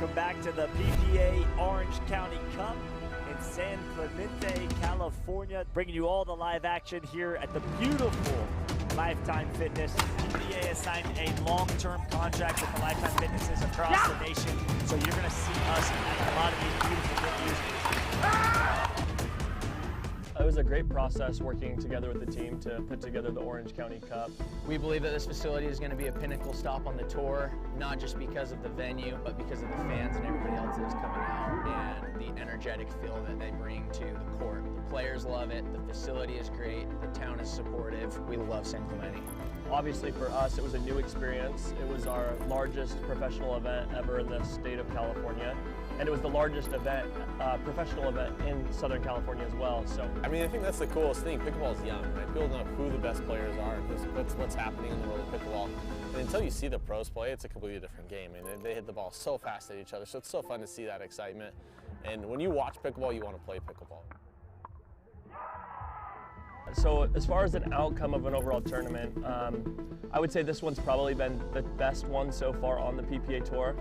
welcome back to the PPA Orange County Cup in San Clemente, California. Bringing you all the live action here at the beautiful Lifetime Fitness. PPA has signed a long-term contract with the Lifetime Fitnesses across the nation, so you're going to see us at a lot of these beautiful venues. It was a great process working together with the team to put together the Orange County Cup. We believe that this facility is going to be a pinnacle stop on the tour, not just because of the venue, but because of the fans and everybody else that is coming out and the energetic feel that they bring to the court. The players love it, the facility is great, the town is supportive. We love San Clemente. Obviously for us, it was a new experience. It was our largest professional event ever in the state of California. And it was the largest event, professional event in Southern California as well. So I mean, I think that's the coolest thing. Pickleball is young, right? People don't know who the best players are, what's happening in the world of pickleball. And until you see the pros play, it's a completely different game. And they hit the ball so fast at each other, so it's so fun to see that excitement. And when you watch pickleball, you want to play pickleball. So as far as an outcome of an overall tournament, I would say this one's probably been the best one so far on the PPA Tour.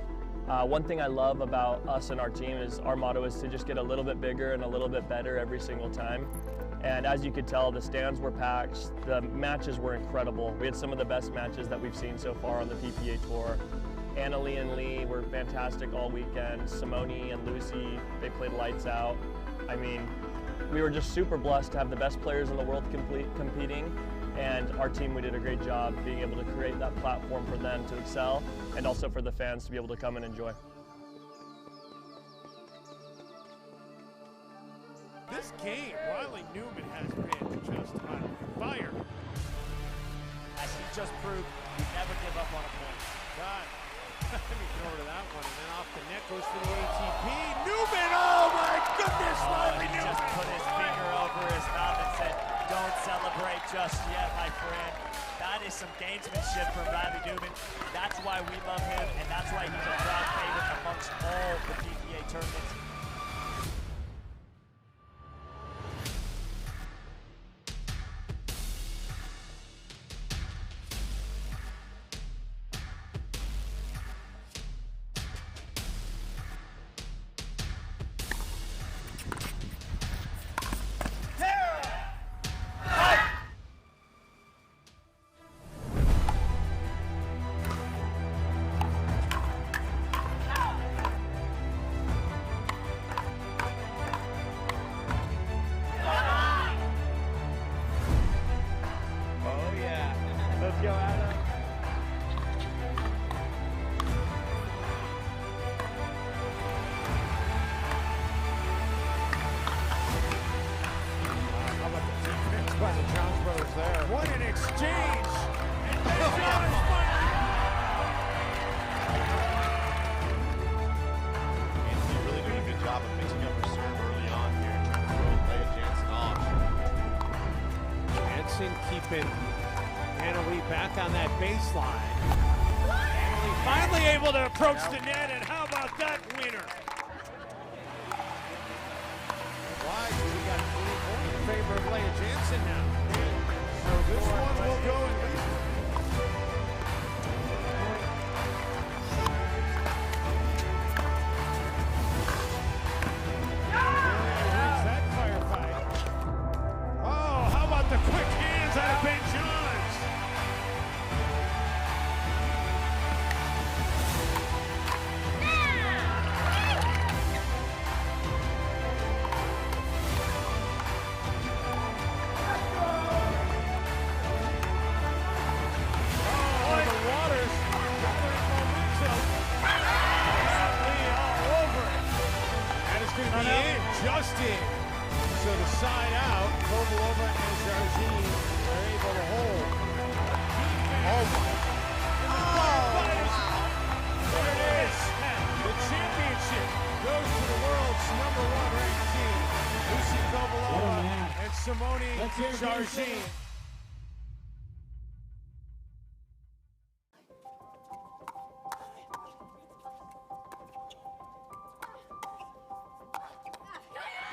One thing I love about us and our team is our motto is to just get a little bit bigger and a little bit better every single time. And as you could tell, the stands were packed, the matches were incredible. We had some of the best matches that we've seen so far on the PPA Tour. Annalie and Leigh were fantastic all weekend. Simone and Lucy, they played lights out. I mean, we were just super blessed to have the best players in the world competing. And our team, we did a great job being able to create that platform for them to excel and also for the fans to be able to come and enjoy. This game, Riley Newman has been just on fire. As he just proved, we never give up on a point. God, let me get over to that one, and then off the net goes for the ATP. Newman, oh my goodness, Riley He Newman! just put his finger over his mouth and said, "Don't celebrate just yet, my friend." That is some gamesmanship from Riley Newman. That's why we love him, and that's why he's a proud favorite amongst all the PPA tournaments. Let's go, Adam. How about the defense by the Jones brothers there? What an exchange! And Deakin is fighting! And he's really doing a good job of mixing up her serve early on here and trying to throw Leigh Jansen off. Jansen keeping Annalie back on that baseline. Annalie finally able to approach the net, and how about that winner? Why? We got 24 in favor of Leigh Jansen now. So this one will go at least. Wins that firefight. Oh, how about the quick hands out of Ben Johns? Just in. So the side out, Kovalova and Jansen are able to hold. Oh my. There it is. The championship goes to the world's #1 ranked team. Lucy Kovalova and Simone Jansen.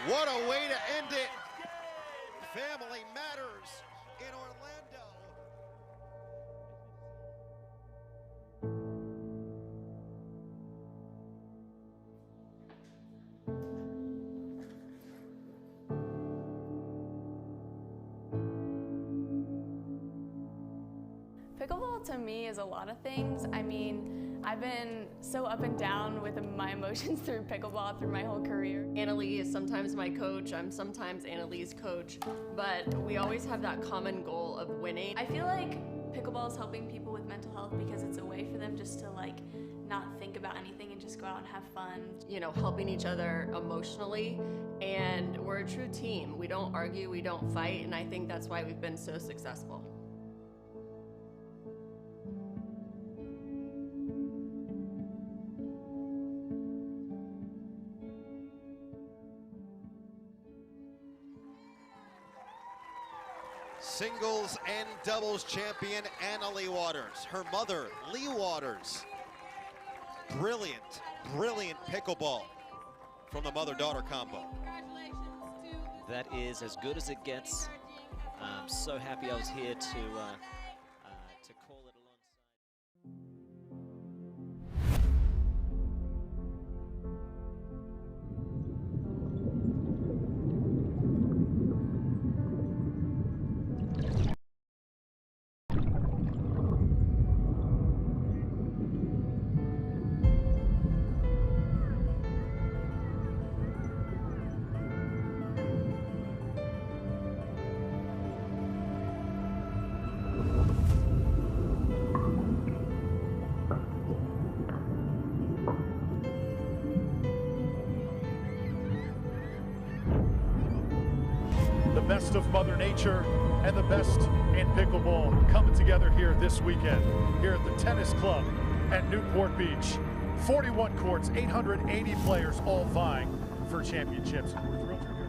What a way to end it. Family matters in Orlando. Pickleball to me is a lot of things. I mean, I've been so up and down with my emotions through pickleball through my whole career. Annalie is sometimes my coach, I'm sometimes Annalie's coach, but we always have that common goal of winning. I feel like pickleball is helping people with mental health because it's a way for them just to like not think about anything and just go out and have fun. You know, helping each other emotionally, and we're a true team. We don't argue, we don't fight, and I think that's why we've been so successful. Singles and doubles champion Leigh Waters. Her mother, Leigh Waters. Brilliant, brilliant pickleball from the mother-daughter combo. That is as good as it gets. I'm so happy I was here to call it alongside. Best of Mother Nature and the best in pickleball coming together here this weekend here at the Tennis Club at Newport Beach. 41 courts, 880 players, all vying for championships. We're thrilled you're here.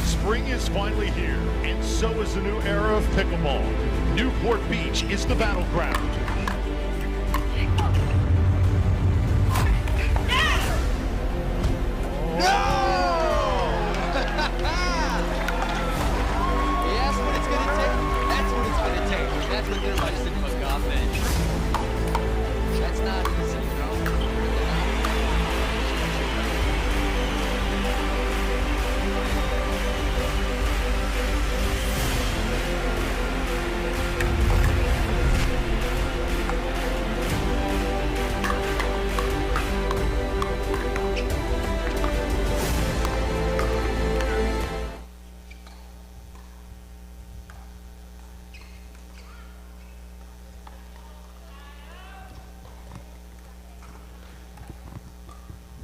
Spring is finally here, and so is the new era of pickleball. Newport Beach is the battleground. That's what it's going to take. That's what it's going to take. That's what they're like in McGuffin. That's not easy, you know?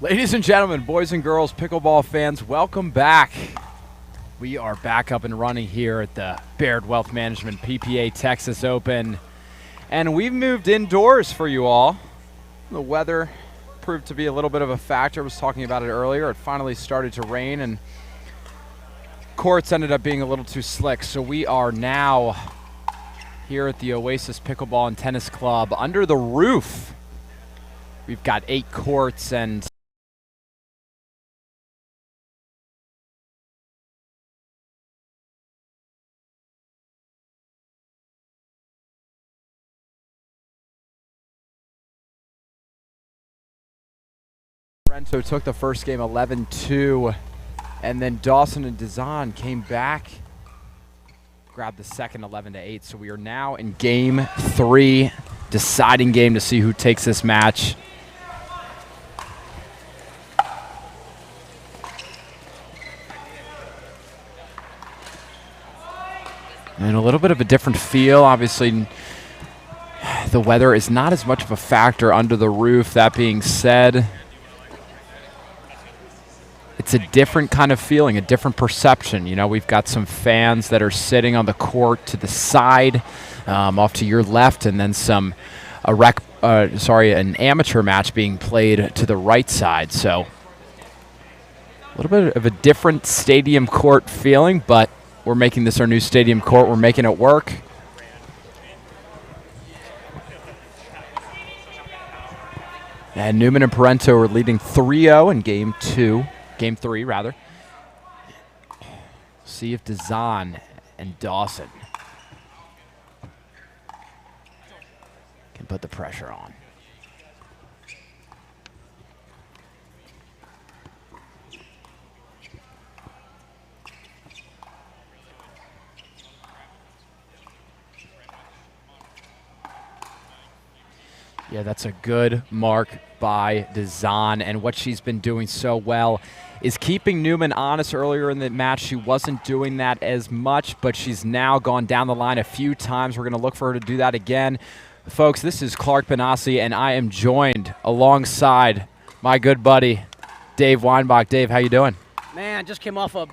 Ladies and gentlemen, boys and girls, pickleball fans, welcome back. We are back up and running here at the Baird Wealth Management PPA Texas Open. And we've moved indoors for you all. The weather proved to be a little bit of a factor. I was talking about it earlier. It finally started to rain and courts ended up being a little too slick. So we are now here at the Oasis Pickleball and Tennis Club under the roof. We've got 8 courts and Parenteau took the first game 11-2, and then Dawson and Deakin came back, grabbed the second 11-8. So we are now in game 3, deciding game to see who takes this match. And a little bit of a different feel. Obviously, the weather is not as much of a factor under the roof. That being said, it's a different kind of feeling, a different perception. You know, we've got some fans that are sitting on the court to the side, off to your left, and then an amateur match being played to the right side. So a little bit of a different stadium court feeling, but we're making this our new stadium court. We're making it work. And Newman and Parenteau are leading 3-0 in game 3 rather. See if Dizon and Dawson can put the pressure on. Yeah, that's a good mark by Dizon, and what she's been doing so well is keeping Newman honest. Earlier in the match, she wasn't doing that as much, but she's now gone down the line a few times. We're going to look for her to do that again. Folks, this is Clark Benassi, and I am joined alongside my good buddy, Dave Weinbach. Dave, how you doing? Man, just came off a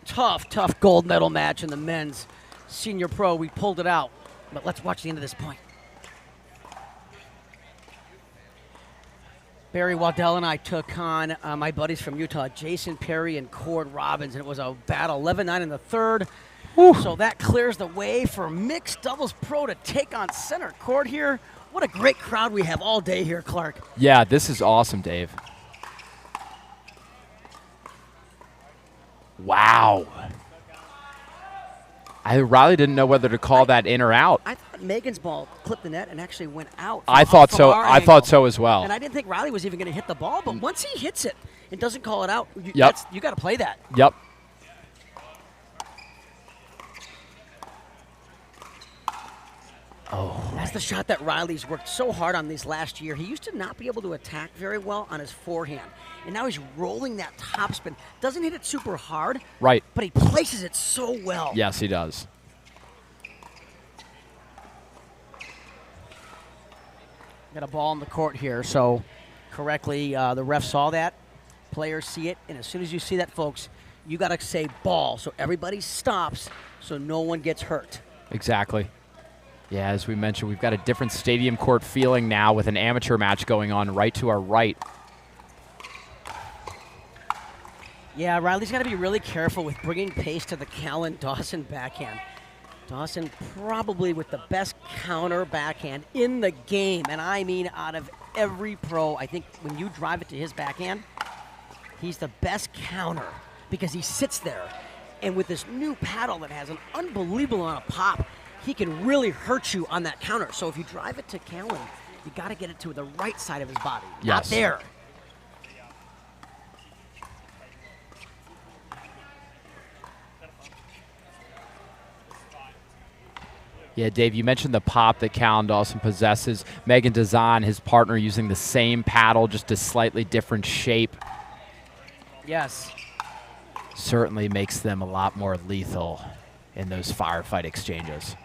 tough gold medal match in the men's senior pro. We pulled it out, but let's watch the end of this point. Barry Waddell and I took on my buddies from Utah, Jason Perry and Cord Robbins, and it was a battle, 11-9 in the third. Whew. So that clears the way for mixed doubles pro to take on center court here. What a great crowd we have all day here, Clark. Yeah, this is awesome, Dave. Wow. Riley didn't know whether to call that in or out. I thought Megan's ball clipped the net and actually went out. I thought so. I thought so as well. And I didn't think Riley was even going to hit the ball, but once he hits it and doesn't call it out, you got to play that. Yep. Oh. That's the shot that Riley's worked so hard on these last year. He used to not be able to attack very well on his forehand. And now he's rolling that topspin. Doesn't hit it super hard. Right. But he places it so well. Yes, he does. Got a ball in the court here, so correctly the ref saw that. Players see it, and as soon as you see that, folks, you got to say ball, so everybody stops so no one gets hurt. Exactly. Yeah, as we mentioned, we've got a different stadium court feeling now with an amateur match going on right to our right. Yeah, Riley's got to be really careful with bringing pace to the Callan Dawson backhand. Dawson probably with the best counter backhand in the game, and I mean out of every pro. I think when you drive it to his backhand, he's the best counter because he sits there. And with this new paddle that has an unbelievable amount of pop, he can really hurt you on that counter. So if you drive it to Callan, you got to get it to the right side of his body, not there. Yeah, Dave, you mentioned the pop that Callan Dawson possesses. Megan Dizon, his partner, using the same paddle, just a slightly different shape. Yes. Certainly makes them a lot more lethal in those firefight exchanges.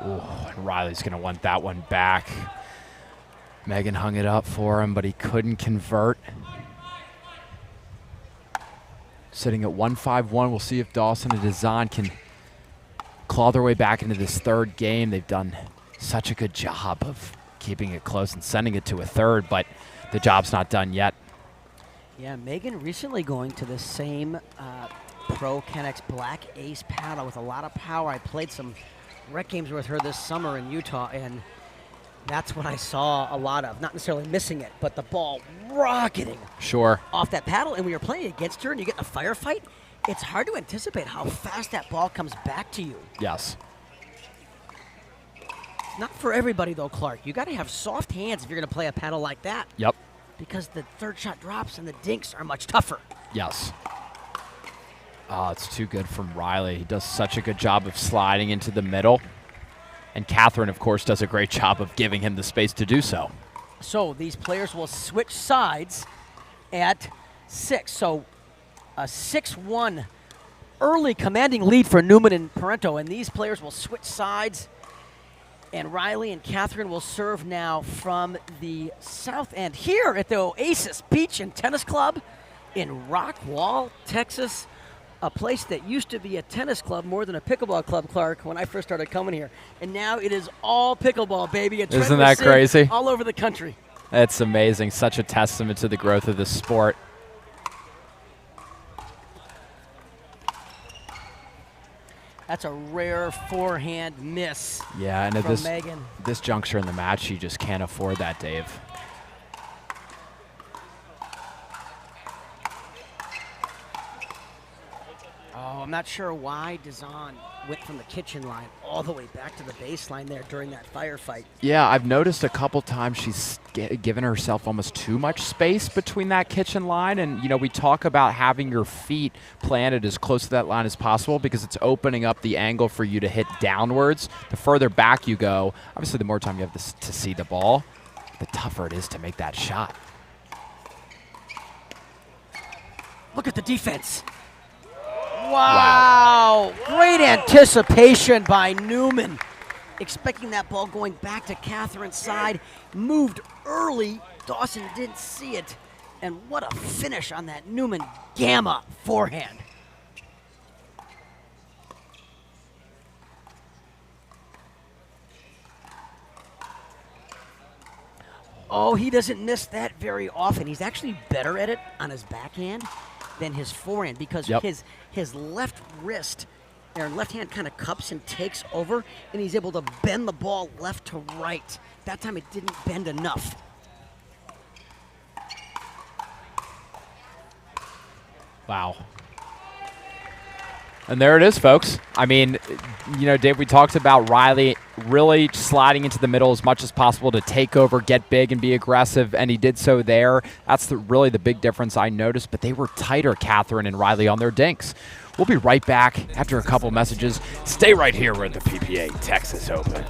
Ooh, and Riley's going to want that one back. Megan hung it up for him, but he couldn't convert. Sitting at 1-5-1. We'll see if Dawson and Dizon can claw their way back into this third game. They've done such a good job of keeping it close and sending it to a third, but the job's not done yet. Yeah, Megan recently going to the same Pro Kennex Black Ace paddle with a lot of power. I played some rec games with her this summer in Utah, and that's what I saw a lot of. Not necessarily missing it, but the ball rocketing off that paddle. And when you're playing against her and you get in a firefight, it's hard to anticipate how fast that ball comes back to you. Yes. Not for everybody, though, Clark. You got to have soft hands if you're going to play a paddle like that. Yep. Because the third shot drops and the dinks are much tougher. Yes. Oh, it's too good from Riley. He does such a good job of sliding into the middle. And Catherine, of course, does a great job of giving him the space to do so. So these players will switch sides at 6. So a 6-1 early commanding lead for Newman and Parenteau. And these players will switch sides. And Riley and Catherine will serve now from the south end here at the Oasis Beach and Tennis Club in Rockwall, Texas. A place that used to be a tennis club more than a pickleball club, Clark, when I first started coming here. And now it is all pickleball, baby. Isn't that crazy? All over the country. That's amazing. Such a testament to the growth of the sport. That's a rare forehand miss. Yeah, and at Megan. this juncture in the match, she just can't afford that, Dave. Oh, I'm not sure why Dizon went from the kitchen line all the way back to the baseline there during that firefight. Yeah, I've noticed a couple times she's given herself almost too much space between that kitchen line. And, you know, we talk about having your feet planted as close to that line as possible because it's opening up the angle for you to hit downwards. The further back you go, obviously the more time you have to see the ball, the tougher it is to make that shot. Look at the defense. Wow. Great anticipation by Newman. Expecting that ball going back to Catherine's side. Moved early. Dawson didn't see it. And what a finish on that Newman gamma forehand. Oh, he doesn't miss that very often. He's actually better at it on his backhand than his forehand because his left wrist or left hand kind of cups and takes over, and he's able to bend the ball left to right. That time it didn't bend enough. Wow. And there it is, folks. I mean, you know, Dave, we talked about Riley really sliding into the middle as much as possible to take over, get big, and be aggressive, and he did so there. That's really the big difference I noticed, but they were tighter, Catherine and Riley, on their dinks. We'll be right back after a couple messages. Stay right here. We're at the PPA Texas Open.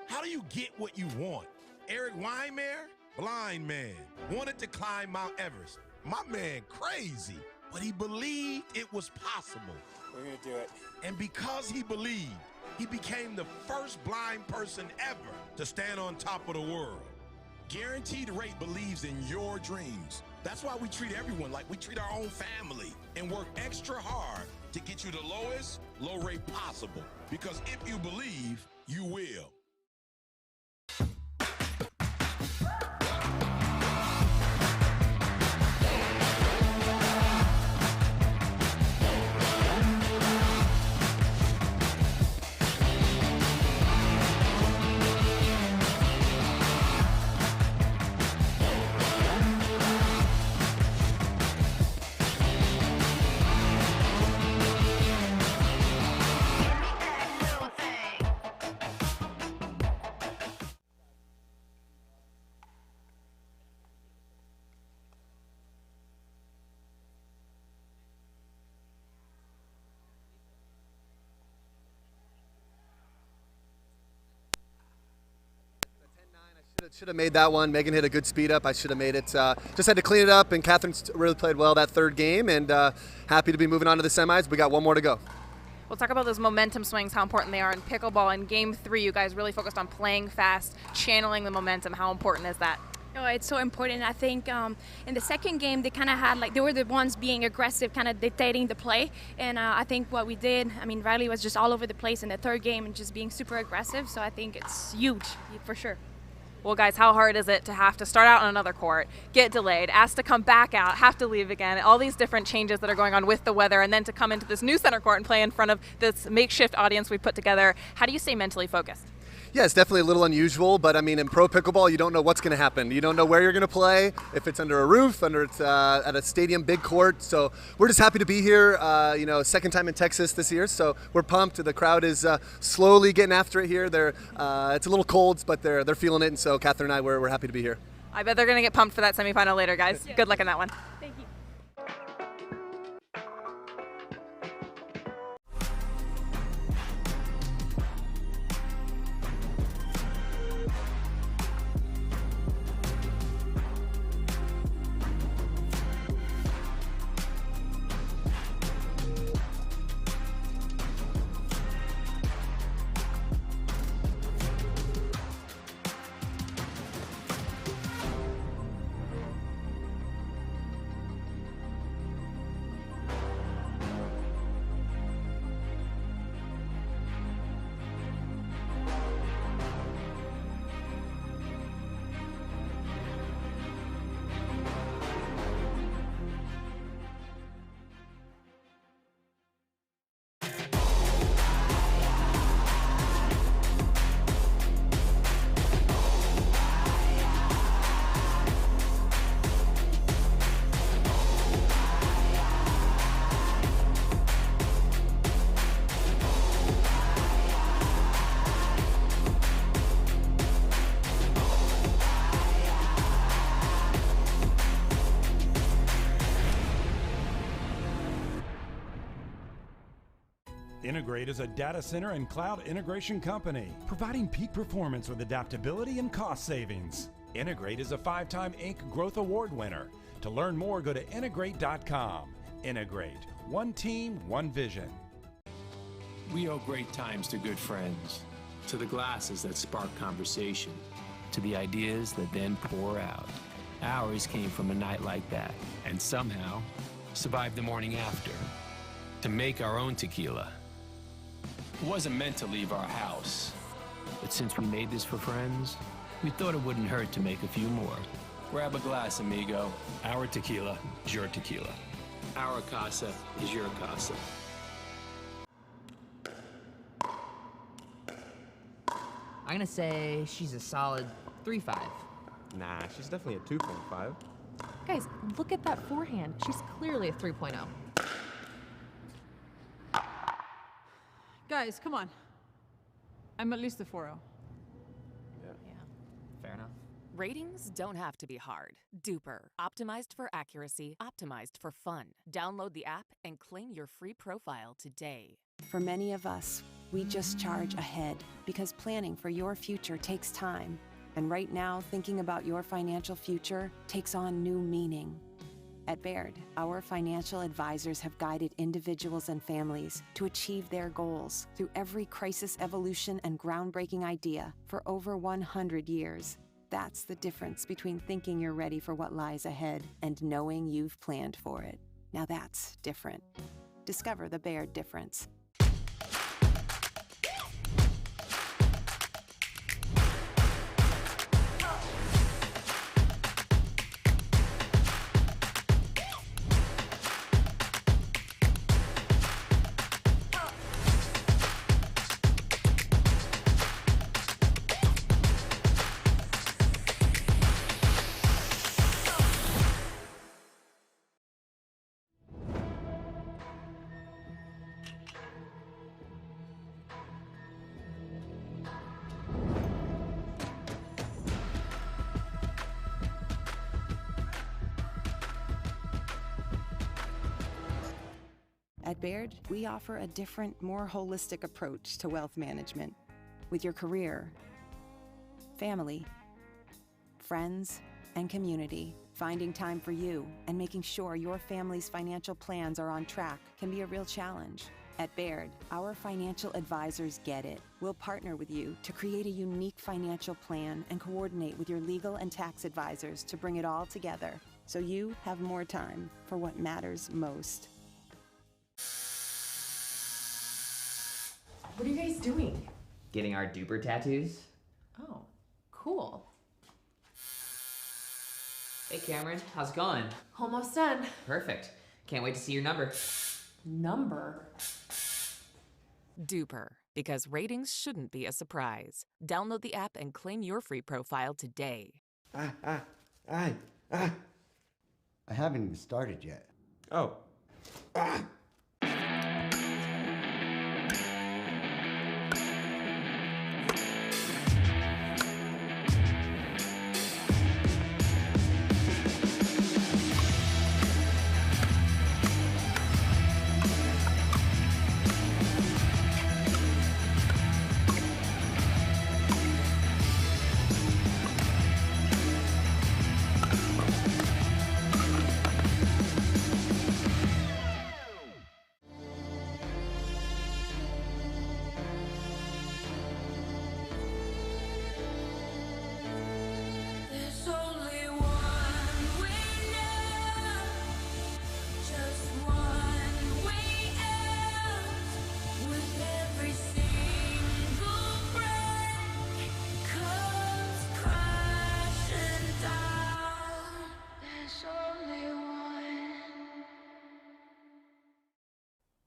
How do you get what you want? Eric Weimer, blind man, wanted to climb Mount Everest. My man crazy, but he believed it was possible. We're gonna do it. And because he believed, he became the first blind person ever to stand on top of the world. Guaranteed Rate believes in your dreams. That's why we treat everyone like we treat our own family and work extra hard to get you the lowest low rate possible. Because if you believe, you will. Should have made that one. Megan hit a good speed up. I should have made it. Just had to clean it up, and Catherine really played well that third game, and happy to be moving on to the semis. We got one more to go. We'll talk about those momentum swings, how important they are in pickleball. In Game 3, you guys really focused on playing fast, channeling the momentum. How important is that? Oh, it's so important. I think in the second game, they kind of had, like, they were the ones being aggressive, kind of dictating the play. And I think what we did, I mean, Riley was just all over the place in the third game and just being super aggressive. So I think it's huge, for sure. Well, guys, how hard is it to have to start out on another court, get delayed, asked to come back out, have to leave again, all these different changes that are going on with the weather, and then to come into this new center court and play in front of this makeshift audience we put together? How do you stay mentally focused? Yeah, it's definitely a little unusual, but I mean, in pro pickleball, you don't know what's going to happen. You don't know where you're going to play, if it's under a roof, at a stadium, big court. So we're just happy to be here. You know, second time in Texas this year, so we're pumped. The crowd is slowly getting after it here. It's a little cold, but they're feeling it, and so Catherine and I, we're happy to be here. I bet they're going to get pumped for that semifinal later, guys. Yeah. Good luck in that one. Thank you. Integrate is a data center and cloud integration company, providing peak performance with adaptability and cost savings. Integrate is a 5-time Inc. Growth Award winner. To learn more, go to integrate.com. Integrate. One team, one vision. We owe great times to good friends, to the glasses that spark conversation, to the ideas that then pour out. Ours came from a night like that, and somehow survived the morning after. To make our own tequila. It wasn't meant to leave our house, but since we made this for friends, we thought it wouldn't hurt to make a few more. Grab a glass, amigo. Our tequila is your tequila. Our casa is your casa. I'm gonna say she's a solid 3.5. Nah, she's definitely a 2.5. Guys, look at that forehand. She's clearly a 3.0. Guys, come on. I'm at least a 4.0. Yeah. Fair enough. Ratings don't have to be hard. Duper. Optimized for accuracy, optimized for fun. Download the app and claim your free profile today. For many of us, we just charge ahead because planning for your future takes time. And right now, thinking about your financial future takes on new meaning. At Baird, our financial advisors have guided individuals and families to achieve their goals through every crisis evolution and groundbreaking idea for over 100 years. That's the difference between thinking you're ready for what lies ahead and knowing you've planned for it. Now that's different. Discover the Baird difference. At Baird, we offer a different, more holistic approach to wealth management. With your career, family, friends, and community, finding time for you and making sure your family's financial plans are on track can be a real challenge. At Baird, our financial advisors get it. We'll partner with you to create a unique financial plan and coordinate with your legal and tax advisors to bring it all together so you have more time for what matters most. What are you guys doing? Getting our duper tattoos? Oh, cool. Hey Cameron, how's it going? Almost done. Perfect. Can't wait to see your number. Number? Duper. Because ratings shouldn't be a surprise. Download the app and claim your free profile today. I haven't even started yet. Oh.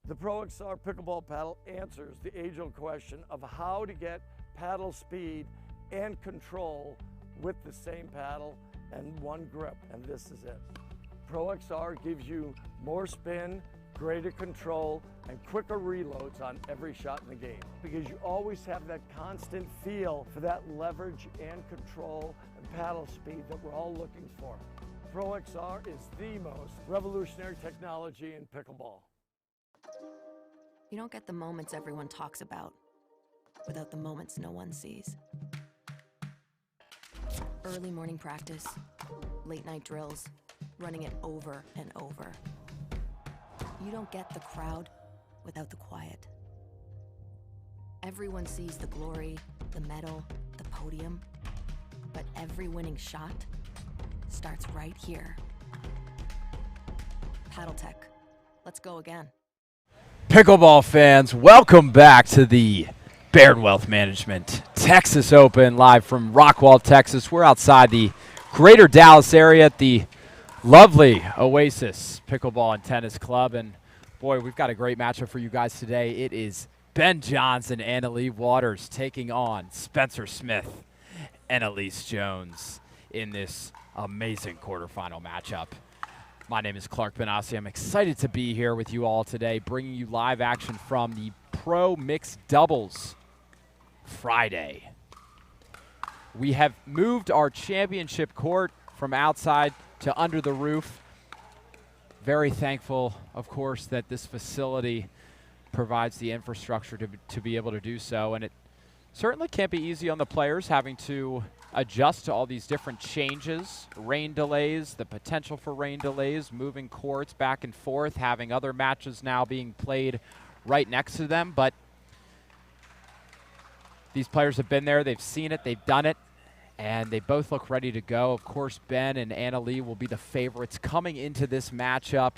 The Pro XR pickleball paddle answers the age-old question of how to get paddle speed and control with the same paddle and one grip, and this is it. Pro XR gives you more spin, greater control, and quicker reloads on every shot in the game because you always have that constant feel for that leverage and control and paddle speed that we're all looking for. Pro XR is the most revolutionary technology in pickleball. You don't get the moments everyone talks about without the moments no one sees. Early morning practice, late night drills, running it over and over. You don't get the crowd without the quiet. Everyone sees the glory, the medal, the podium, but every winning shot starts right here. Paddle Tech, let's go again. Pickleball fans, welcome back to the Baird Wealth Management Texas Open, live from Rockwall, Texas. We're outside the greater Dallas area at the lovely Oasis Pickleball and Tennis Club. And boy, we've got a great matchup for you guys today. It is Ben Johnson and Leigh Waters taking on Spencer Smith and Elise Jones in this amazing quarterfinal matchup. My name is Clark Benassi. I'm excited to be here with you all today, bringing you live action from the Pro Mixed Doubles Friday. We have moved our championship court from outside to under the roof. Very thankful, of course, that this facility provides the infrastructure to be able to do so, and it certainly can't be easy on the players having to adjust to all these different changes, rain delays, the potential for rain delays, moving courts back and forth, having other matches now being played right next to them. But these players have been there, they've seen it, they've done it, and they both look ready to go. Of course, Ben and Leigh will be the favorites coming into this matchup.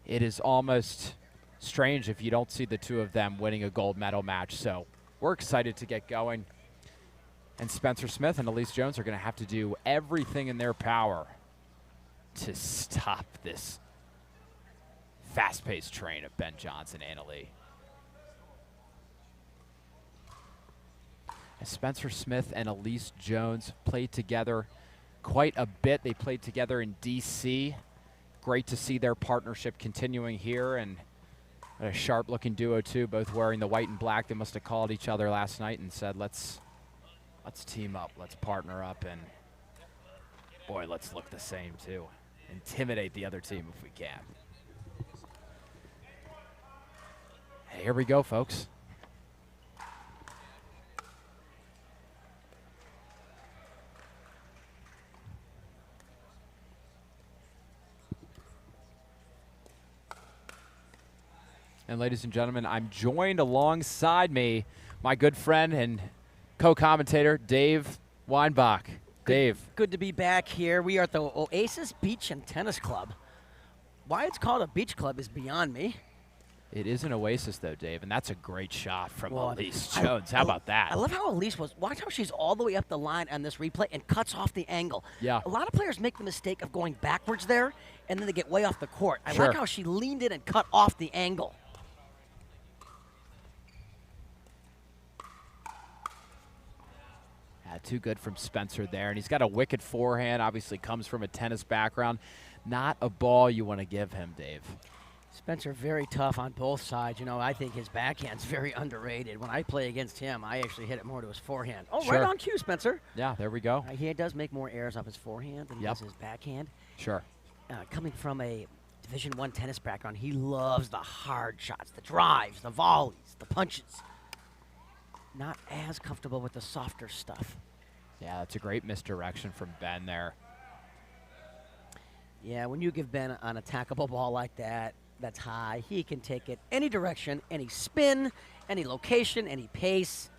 It is almost strange if you don't see the two of them winning a gold medal match, so we're excited to get going. And Spencer Smith and Elise Jones are going to have to do everything in their power to stop this fast-paced train of Ben Johnson and Leigh. As Spencer Smith and Elise Jones played together quite a bit. They played together in D.C. Great to see their partnership continuing here, and a sharp-looking duo, too, both wearing the white and black. They must have called each other last night and said, let's team up, let's partner up, and boy, let's look the same too. Intimidate the other team if we can. Hey, here we go, folks. And ladies and gentlemen, I'm joined alongside me, my good friend and co-commentator, Dave Weinbach. Dave. Good to be back here. We are at the Oasis Beach and Tennis Club. Why it's called a beach club is beyond me. It is an Oasis, though, Dave, and that's a great shot from Elise Jones. How about that? I love how Elise was. Watch how she's all the way up the line on this replay and cuts off the angle. Yeah. A lot of players make the mistake of going backwards there, and then they get way off the court. I like how she leaned in and cut off the angle. Too good from Spencer there, and he's got a wicked forehand, obviously comes from a tennis background. Not a ball you want to give him, Dave. Spencer very tough on both sides. You know, I think his backhand's very underrated. When I play against him, I actually hit it more to his forehand. Oh, right on cue, Spencer. Yeah, there we go. He does make more errors off his forehand than he does his backhand. Sure. Coming from a Division I tennis background, he loves the hard shots, the drives, the volleys, the punches. Not as comfortable with the softer stuff. Yeah, that's a great misdirection from Ben there. Yeah, when you give Ben an attackable ball like that, that's high, he can take it any direction, any spin, any location, any pace.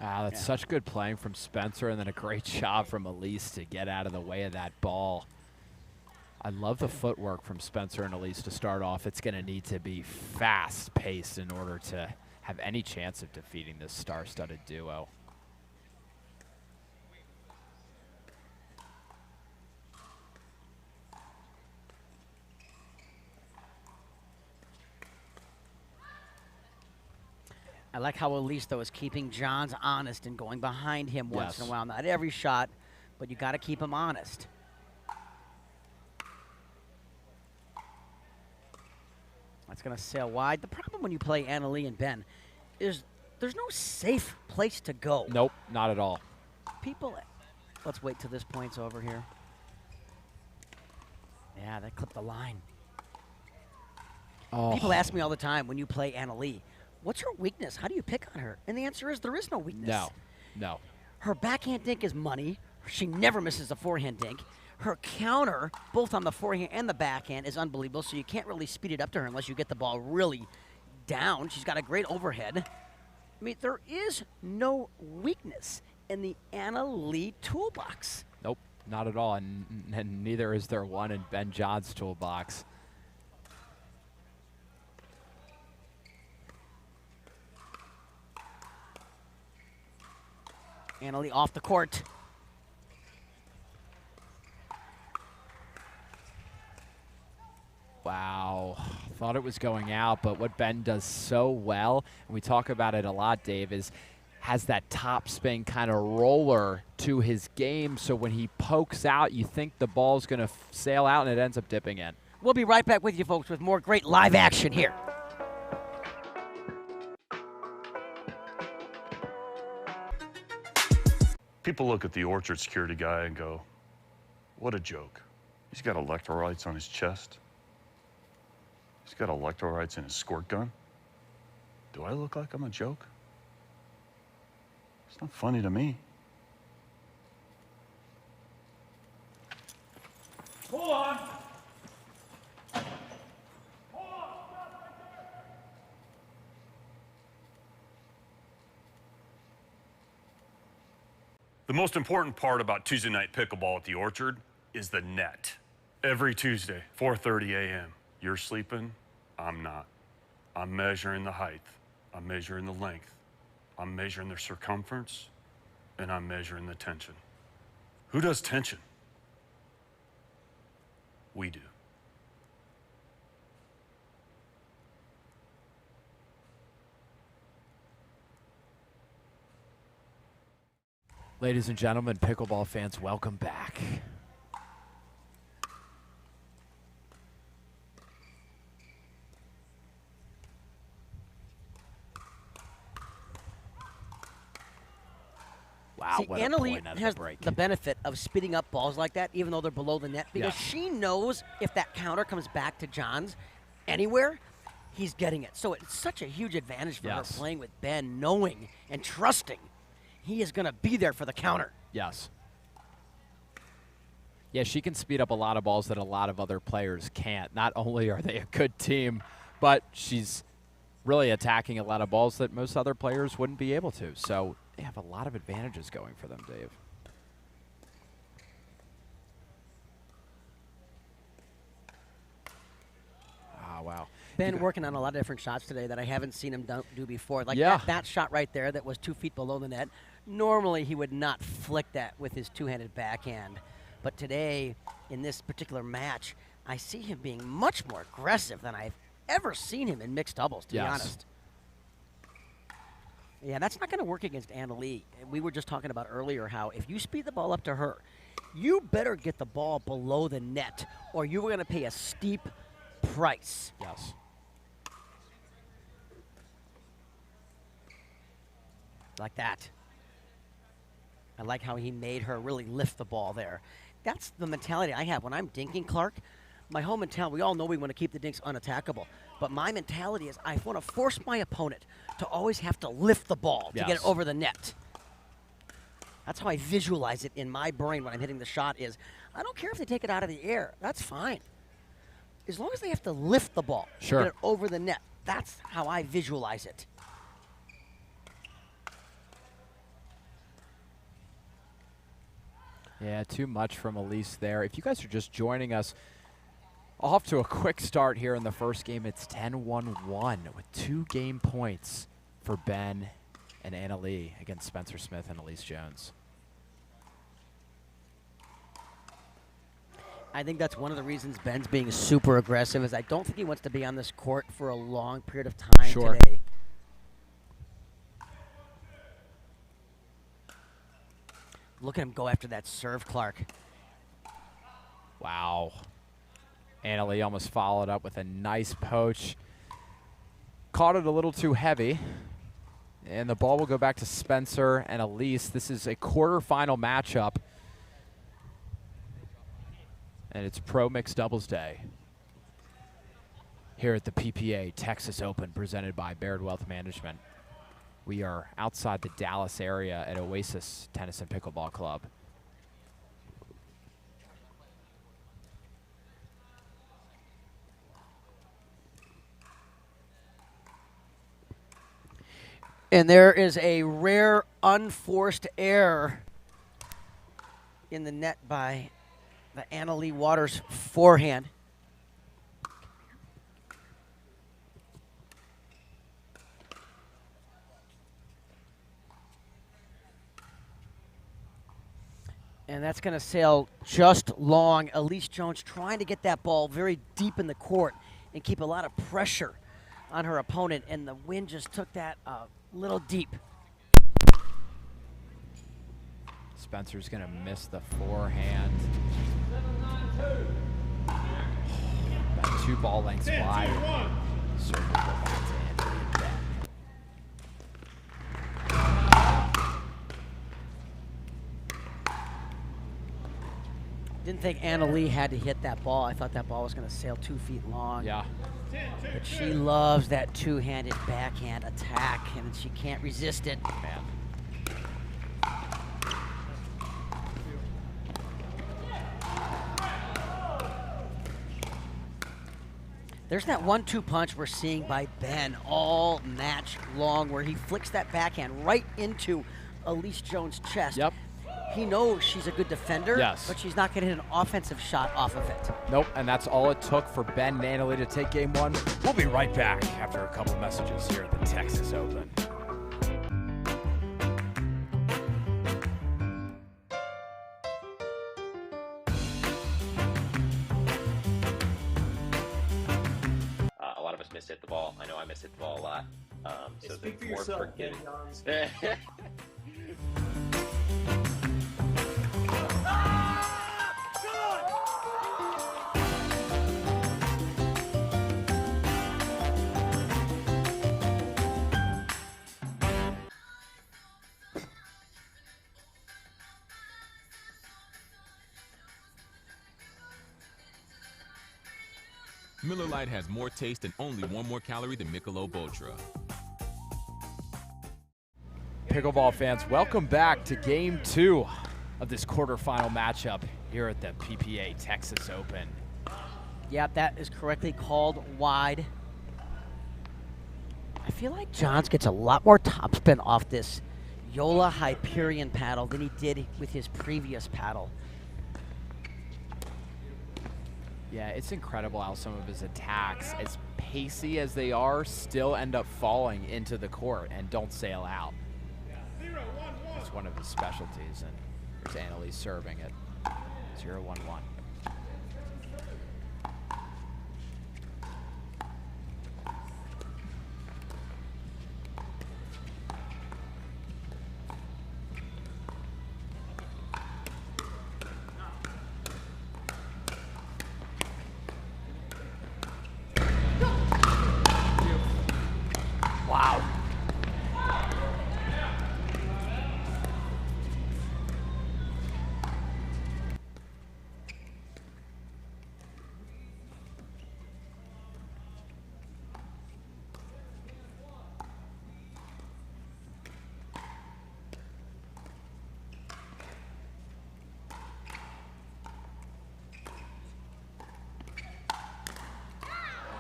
That's such good playing from Spencer, and then a great job from Elise to get out of the way of that ball. I love the footwork from Spencer and Elise to start off. It's going to need to be fast-paced in order to have any chance of defeating this star-studded duo. I like how Elise, though, is keeping Johns honest and going behind him once in a while. Not every shot, but you got to keep him honest. That's going to sail wide. The problem when you play Annalee and Ben is there's no safe place to go. Nope, not at all. Let's wait till this point's over here. Yeah, that clipped the line. Oh. People ask me all the time when you play Annalee, what's her weakness? How do you pick on her? And the answer is there is no weakness. No. Her backhand dink is money. She never misses a forehand dink. Her counter, both on the forehand and the backhand, is unbelievable, so you can't really speed it up to her unless you get the ball really down. She's got a great overhead. I mean, there is no weakness in the Annalee toolbox. Nope, not at all, and neither is there one in Ben John's toolbox. Annalee off the court. Wow, thought it was going out, but what Ben does so well, and we talk about it a lot, Dave, is has that top spin kind of roller to his game, so when he pokes out, you think the ball's going to sail out, and it ends up dipping in. We'll be right back with you folks with more great live action here. People look at the Orchard security guy and go, what a joke. He's got electrolytes on his chest. He's got electrolytes in his squirt gun. Do I look like I'm a joke? It's not funny to me. Hold on. The most important part about Tuesday night pickleball at the Orchard is the net. Every Tuesday, 4:30 a.m. You're sleeping, I'm not. I'm measuring the height, I'm measuring the length, I'm measuring the circumference, and I'm measuring the tension. Who does tension? We do. Ladies and gentlemen, pickleball fans, welcome back. Wow, See, what a Annalee point out of has the break. the benefit of speeding up balls like that, even though they're below the net, because she knows if that counter comes back to Johns anywhere, he's getting it. So it's such a huge advantage for her playing with Ben, knowing and trusting he is going to be there for the counter. Yes. Yeah, she can speed up a lot of balls that a lot of other players can't. Not only are they a good team, but she's really attacking a lot of balls that most other players wouldn't be able to. So they have a lot of advantages going for them, Dave. Oh, wow. Ben working on a lot of different shots today that I haven't seen him do before. Like that shot right there that was 2 feet below the net. Normally he would not flick that with his two-handed backhand. But today, in this particular match, I see him being much more aggressive than I've ever seen him in mixed doubles, to be honest. Yeah, that's not going to work against Annalee. We were just talking about earlier how if you speed the ball up to her, you better get the ball below the net or you're going to pay a steep price. Yes. Like that. I like how he made her really lift the ball there. That's the mentality I have when I'm dinking, Clark. My whole mentality, we all know we want to keep the dinks unattackable, but my mentality is I want to force my opponent to always have to lift the ball to get it over the net. That's how I visualize it in my brain when I'm hitting the shot is, I don't care if they take it out of the air. That's fine. As long as they have to lift the ball to get it over the net, that's how I visualize it. Yeah, too much from Elise there. If you guys are just joining us, off to a quick start here in the first game. It's 10-1-1 with 2 game points for Ben and Annalee against Spencer Smith and Elise Jones. I think that's one of the reasons Ben's being super aggressive is I don't think he wants to be on this court for a long period of time today. Look at him go after that serve, Clark. Wow. Annalee almost followed up with a nice poach. caught it a little too heavy. And the ball will go back to Spencer and Elise. This is a quarterfinal matchup. And it's Pro Mixed Doubles Day here at the PPA Texas Open, presented by Baird Wealth Management. We are outside the Dallas area at Oasis Tennis and Pickleball Club. And there is a rare unforced error in the net by the Leigh Waters forehand. And that's going to sail just long. Elise Jones trying to get that ball very deep in the court and keep a lot of pressure on her opponent, and the wind just took that a little deep. Spencer's going to miss the forehand. About 2 ball lengths wide. Serve will go back to Anthony and Ben. Didn't think Leigh had to hit that ball. I thought that ball was going to sail 2 feet long. Yeah. But she loves that two-handed backhand attack, and she can't resist it. Man. There's that 1-2 punch we're seeing by Ben all match long, where he flicks that backhand right into Elise Jones' chest. Yep. He knows she's a good defender, yes, but she's not going to hit an offensive shot off of it. Nope, and that's all it took for Ben and Leigh to take game 1. We'll be right back after a couple messages here at the Texas Open. A lot of us miss hit the ball. I know I miss hit the ball a lot. So speak for more yourself, forgiving. Miller Lite has more taste and only 1 more calorie than Michelob Ultra. Pickleball fans, welcome back to game 2 of this quarterfinal matchup here at the PPA Texas Open. Yep, that is correctly called wide. I feel like Johns gets a lot more topspin off this Yola Hyperion paddle than he did with his previous paddle. Yeah, it's incredible how some of his attacks, as pacey as they are, still end up falling into the court and don't sail out. It's one of his specialties, and there's Leigh serving it. 0-1-1. Wow.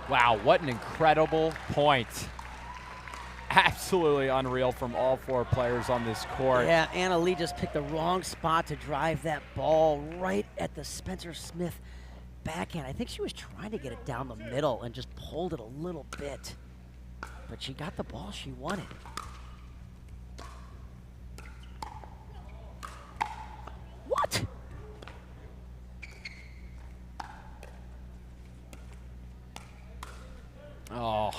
Wow, what an incredible point. Absolutely unreal from all 4 players on this court. Yeah, Leigh just picked the wrong spot to drive that ball right at the Spencer Smith backhand. I think she was trying to get it down the middle and just pulled it a little bit. But she got the ball she wanted. What? Oh,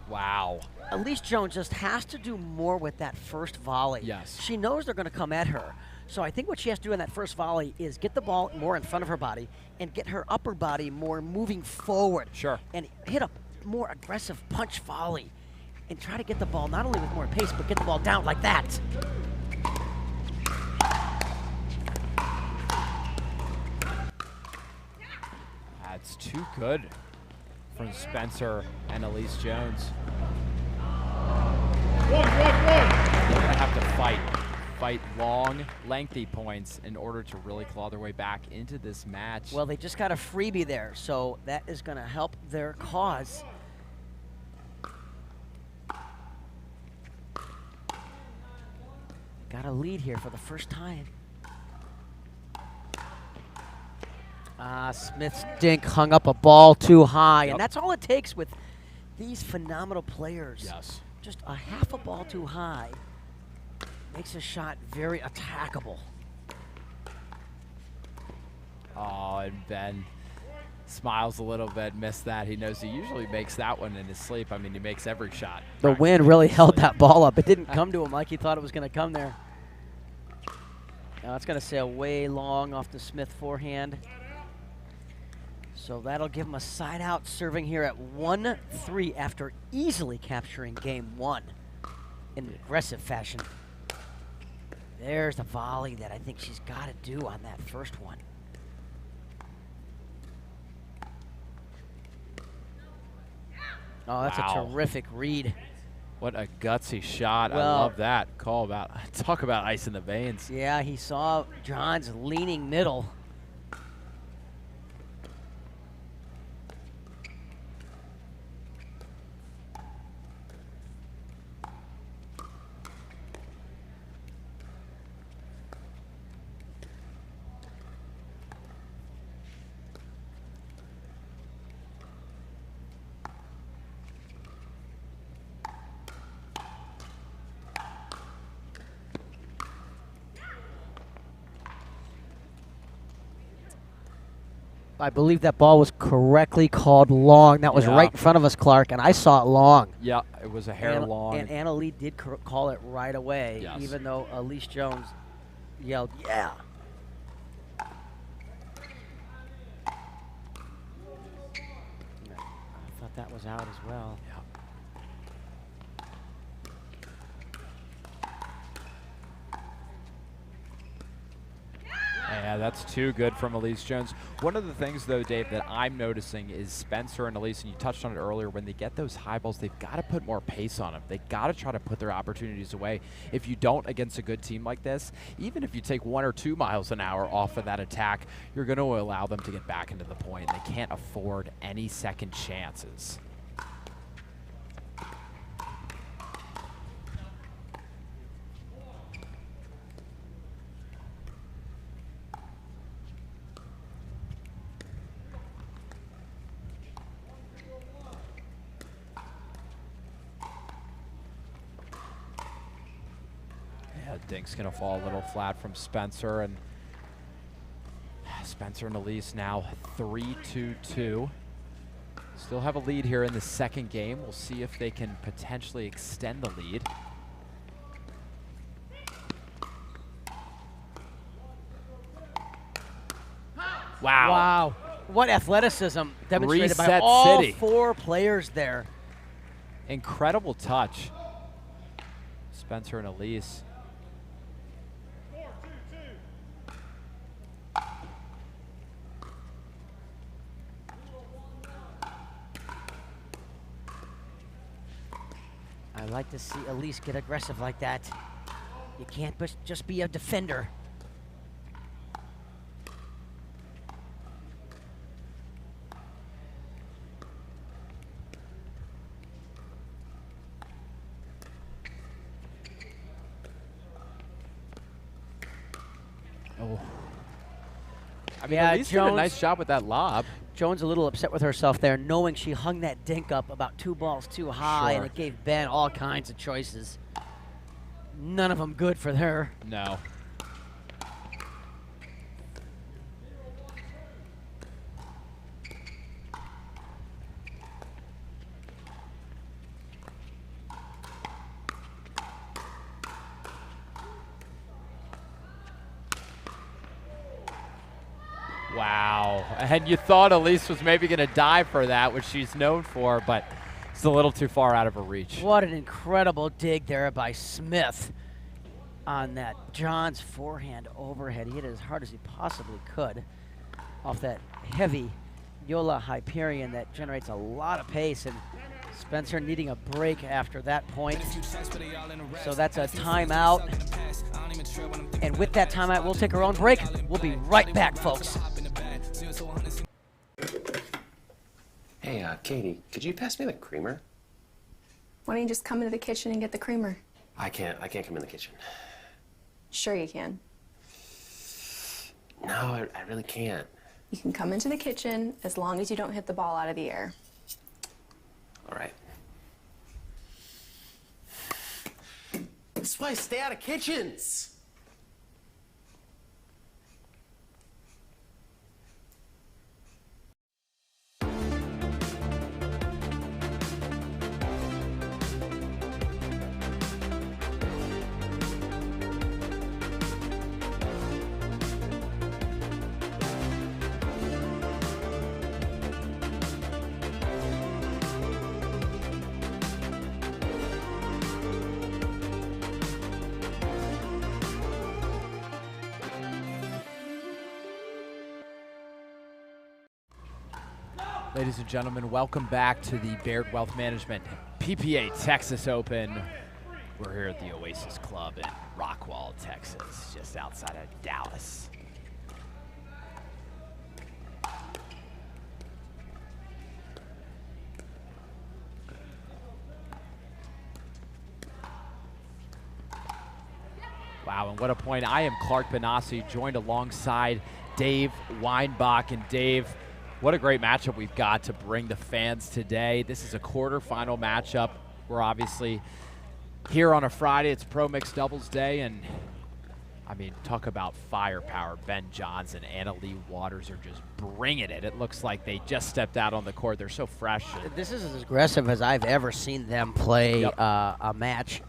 wow. Elise Jones just has to do more with that first volley. Yes. She knows they're going to come at her. So I think what she has to do in that first volley is get the ball more in front of her body and get her upper body more moving forward. Sure. And hit a more aggressive punch volley. and try to get the ball not only with more pace, but get the ball down like that. That's too good from Spencer and Elise Jones. They're gonna have to fight long, lengthy points in order to really claw their way back into this match. Well, they just got a freebie there, so that is gonna help their cause. Got a lead here for the first time. Smith's dink hung up a ball too high, and that's all it takes with these phenomenal players. Yes. Just a half a ball too high makes a shot very attackable. Oh, and Ben smiles a little bit, missed that. He knows he usually makes that one in his sleep. I mean, he makes every shot. The wind really held that ball up. It didn't come to him like he thought it was going to come there. Now it's going to sail way long off the Smith forehand. So that'll give him a side out serving here at 1-3 after easily capturing game one in an aggressive fashion. There's the volley that I think she's got to do on that first one. Oh, that's a terrific read. What a gutsy shot. Well, I love that. Talk about ice in the veins. Yeah, he saw John's leaning middle. I believe that ball was correctly called long. That was right in front of us, Clark, and I saw it long. Yeah, it was a hair long. And Anna Lee did call it right away, even though Elise Jones yelled, yeah. I thought that was out as well. Yeah. Yeah, that's too good from Elise Jones. One of the things, though, Dave, that I'm noticing is Spencer and Elise, and you touched on it earlier, when they get those high balls, they've got to put more pace on them. They've got to try to put their opportunities away. If you don't against a good team like this, even if you take 1 or 2 miles an hour off of that attack, you're going to allow them to get back into the point. They can't afford any second chances. Dink's going to fall a little flat from Spencer, and Spencer and Elise now 3-2-2. Still have a lead here in the second game. We'll see if they can potentially extend the lead. Wow. Wow. What athleticism demonstrated by Reset all City. 4 players there. Incredible touch. Spencer and Elise. I like to see Elise get aggressive like that. You can't just be a defender. Oh. I mean, Elise did a nice job with that lob. Jones a little upset with herself there, knowing she hung that dink up about 2 balls too high, and it gave Ben all kinds of choices. None of them good for her. No. Wow. And you thought Elise was maybe going to die for that, which she's known for, but It's a little too far out of her reach. What an incredible dig there by Smith on that John's forehand overhead. He hit it as hard as he possibly could off that heavy Yola Hyperion that generates a lot of pace, and Spencer needing a break after that point. So that's a timeout. And with that timeout, we'll take our own break. We'll be right back, folks. Hey, Katie, could you pass me the creamer? Why don't you just come into the kitchen and get the creamer? I can't come in the kitchen. Sure you can. No, I really can't. You can come into the kitchen as long as you don't hit the ball out of the air. All right. That's why I stay out of kitchens. Ladies and gentlemen, welcome back to the Baird Wealth Management PPA Texas Open. We're here at the Oasis Club in Rockwall, Texas, just outside of Dallas. Wow, and what a point. I am Clark Benassi, joined alongside Dave Weinbach. And Dave, what a great matchup we've got to bring the fans today. This is a quarterfinal matchup. We're obviously here on a Friday. It's Pro Mixed Doubles Day, and I mean, talk about firepower. Ben Johnson and Leigh Waters are just bringing it. It looks like they just stepped out on the court. They're so fresh. This is as aggressive as I've ever seen them play a match.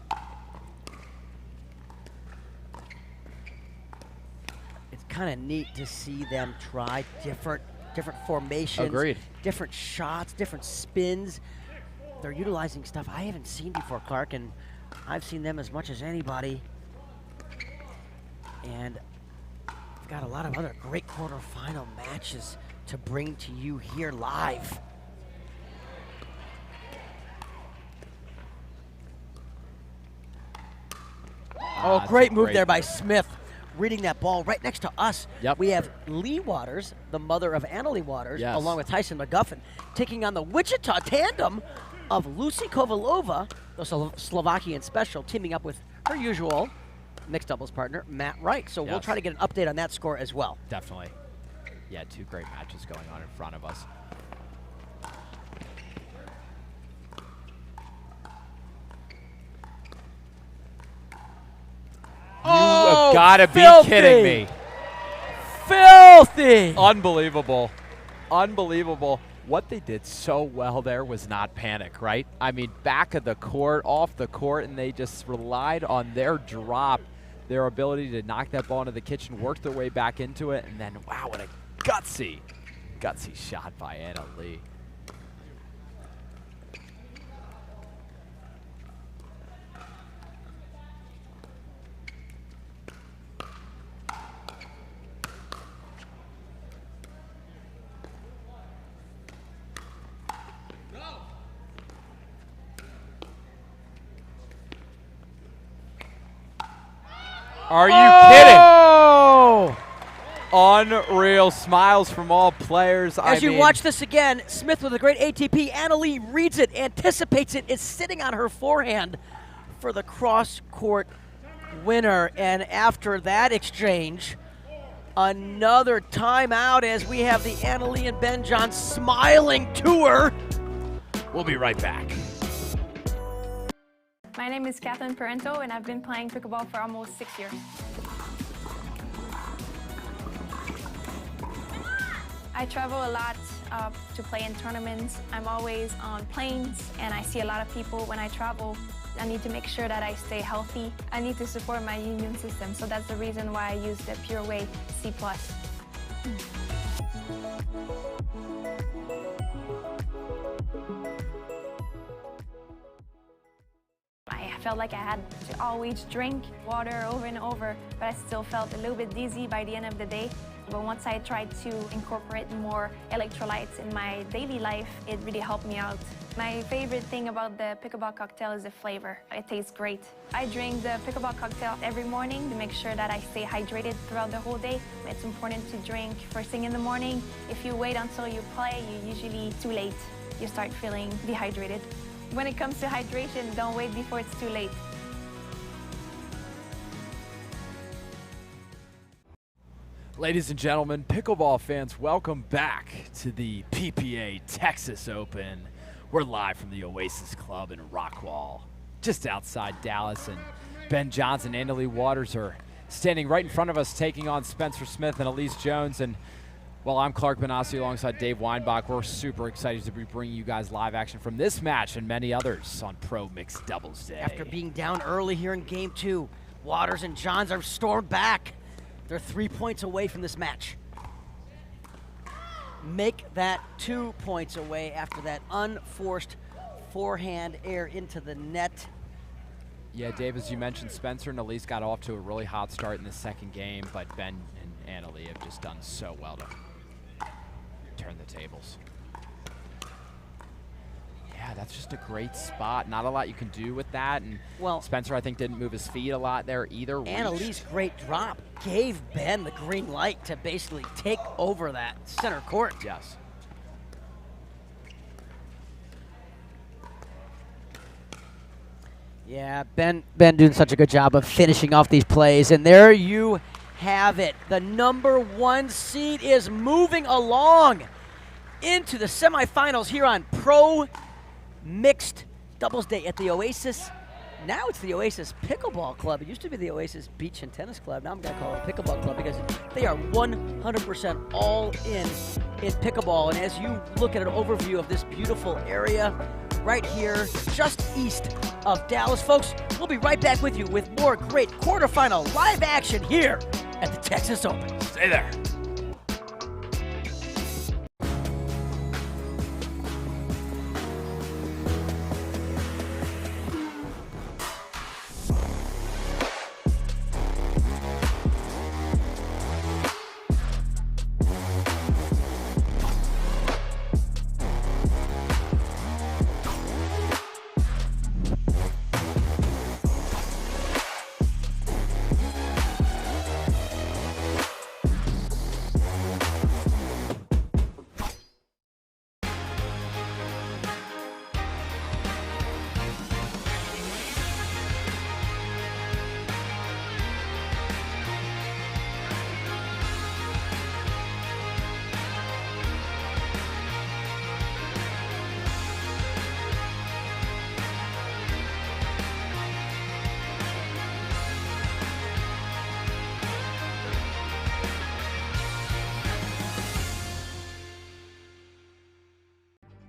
It's kind of neat to see them try different formations, Agreed. different shots, different spins. They're utilizing stuff I haven't seen before, Clark, and I've seen them as much as anybody. And we've got a lot of other great quarterfinal matches to bring to you here live. Oh, great move there by Smith. Reading that ball right next to us. We have Leigh Waters, the mother of Anna Leigh Waters, along with Tyson McGuffin, taking on the Wichita tandem of Lucy Kovalova, the Slovakian special, teaming up with her usual mixed doubles partner, Matt Wright. So we'll try to get an update on that score as well. Definitely. Yeah, two great matches going on in front of us. You have got to be kidding me. Filthy. Unbelievable. Unbelievable. What they did so well there was not panic, right? I mean, back of the court, off the court, and they just relied on their drop, their ability to knock that ball into the kitchen, work their way back into it, and then, wow, what a gutsy shot by Anna Leigh. Are you kidding? Unreal smiles from all players. As you watch this again, Smith with a great ATP. Anna Leigh reads it, anticipates it, is sitting on her forehand for the cross-court winner. And after that exchange, another timeout as we have the Anna Leigh and Ben John smiling to her. We'll be right back. My name is Catherine Parenteau, and I've been playing pickleball for almost 6 years. I travel a lot to play in tournaments. I'm always on planes, and I see a lot of people when I travel. I need to make sure that I stay healthy. I need to support my immune system, so that's the reason why I use the Pure Whey C+. felt like I had to always drink water over and over, but I still felt a little bit dizzy by the end of the day. But once I tried to incorporate more electrolytes in my daily life, it really helped me out. My favorite thing about the pickleball cocktail is the flavor. It tastes great. I drink the pickleball cocktail every morning to make sure that I stay hydrated throughout the whole day. It's important to drink first thing in the morning. If you wait until you play, you're usually too late. You start feeling dehydrated. When it comes to hydration, don't wait before it's too late. Ladies and gentlemen, pickleball fans, welcome back to the PPA Texas Open. We're live from the Oasis Club in Rockwall, just outside Dallas, and Ben Johnson and Leigh Waters are standing right in front of us, taking on Spencer Smith and Elise Jones. And well, I'm Clark Benassi alongside Dave Weinbach. We're super excited to be bringing you guys live action from this match and many others on Pro Mixed Doubles Day. After being down early here in Game 2, Waters and Johns are stormed back. They're 3 points away from this match. Make that 2 points away after that unforced forehand air into the net. Yeah, Dave, as you mentioned, Spencer and Elise got off to a really hot start in the second game, but Ben and Annalie have just done so well to turn the tables. Yeah, that's just a great spot. Not a lot you can do with that. And well, Spencer, I think, didn't move his feet a lot there either. Annalie's great drop gave Ben the green light to basically take over that center court. Yes. Yeah, Ben doing such a good job of finishing off these plays. And there you have it. The #1 seed is moving along into the semifinals here on Pro Mixed Doubles Day at the Oasis. Now it's the Oasis Pickleball Club. It used to be the Oasis Beach and Tennis Club. Now I'm going to call it Pickleball Club because they are 100% all in pickleball. And as you look at an overview of this beautiful area right here, just east of Dallas, folks, we'll be right back with you with more great quarterfinal live action here at the Texas Open. Stay there.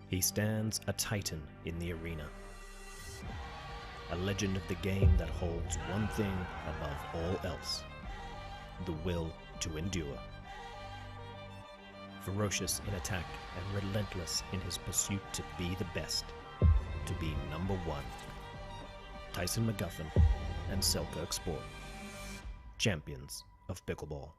He stands a titan in the arena, a legend of the game that holds one thing above all else: the will to endure. Ferocious in attack and relentless in his pursuit to be the best, to be #1. Tyson McGuffin and Selkirk Sport, champions of pickleball.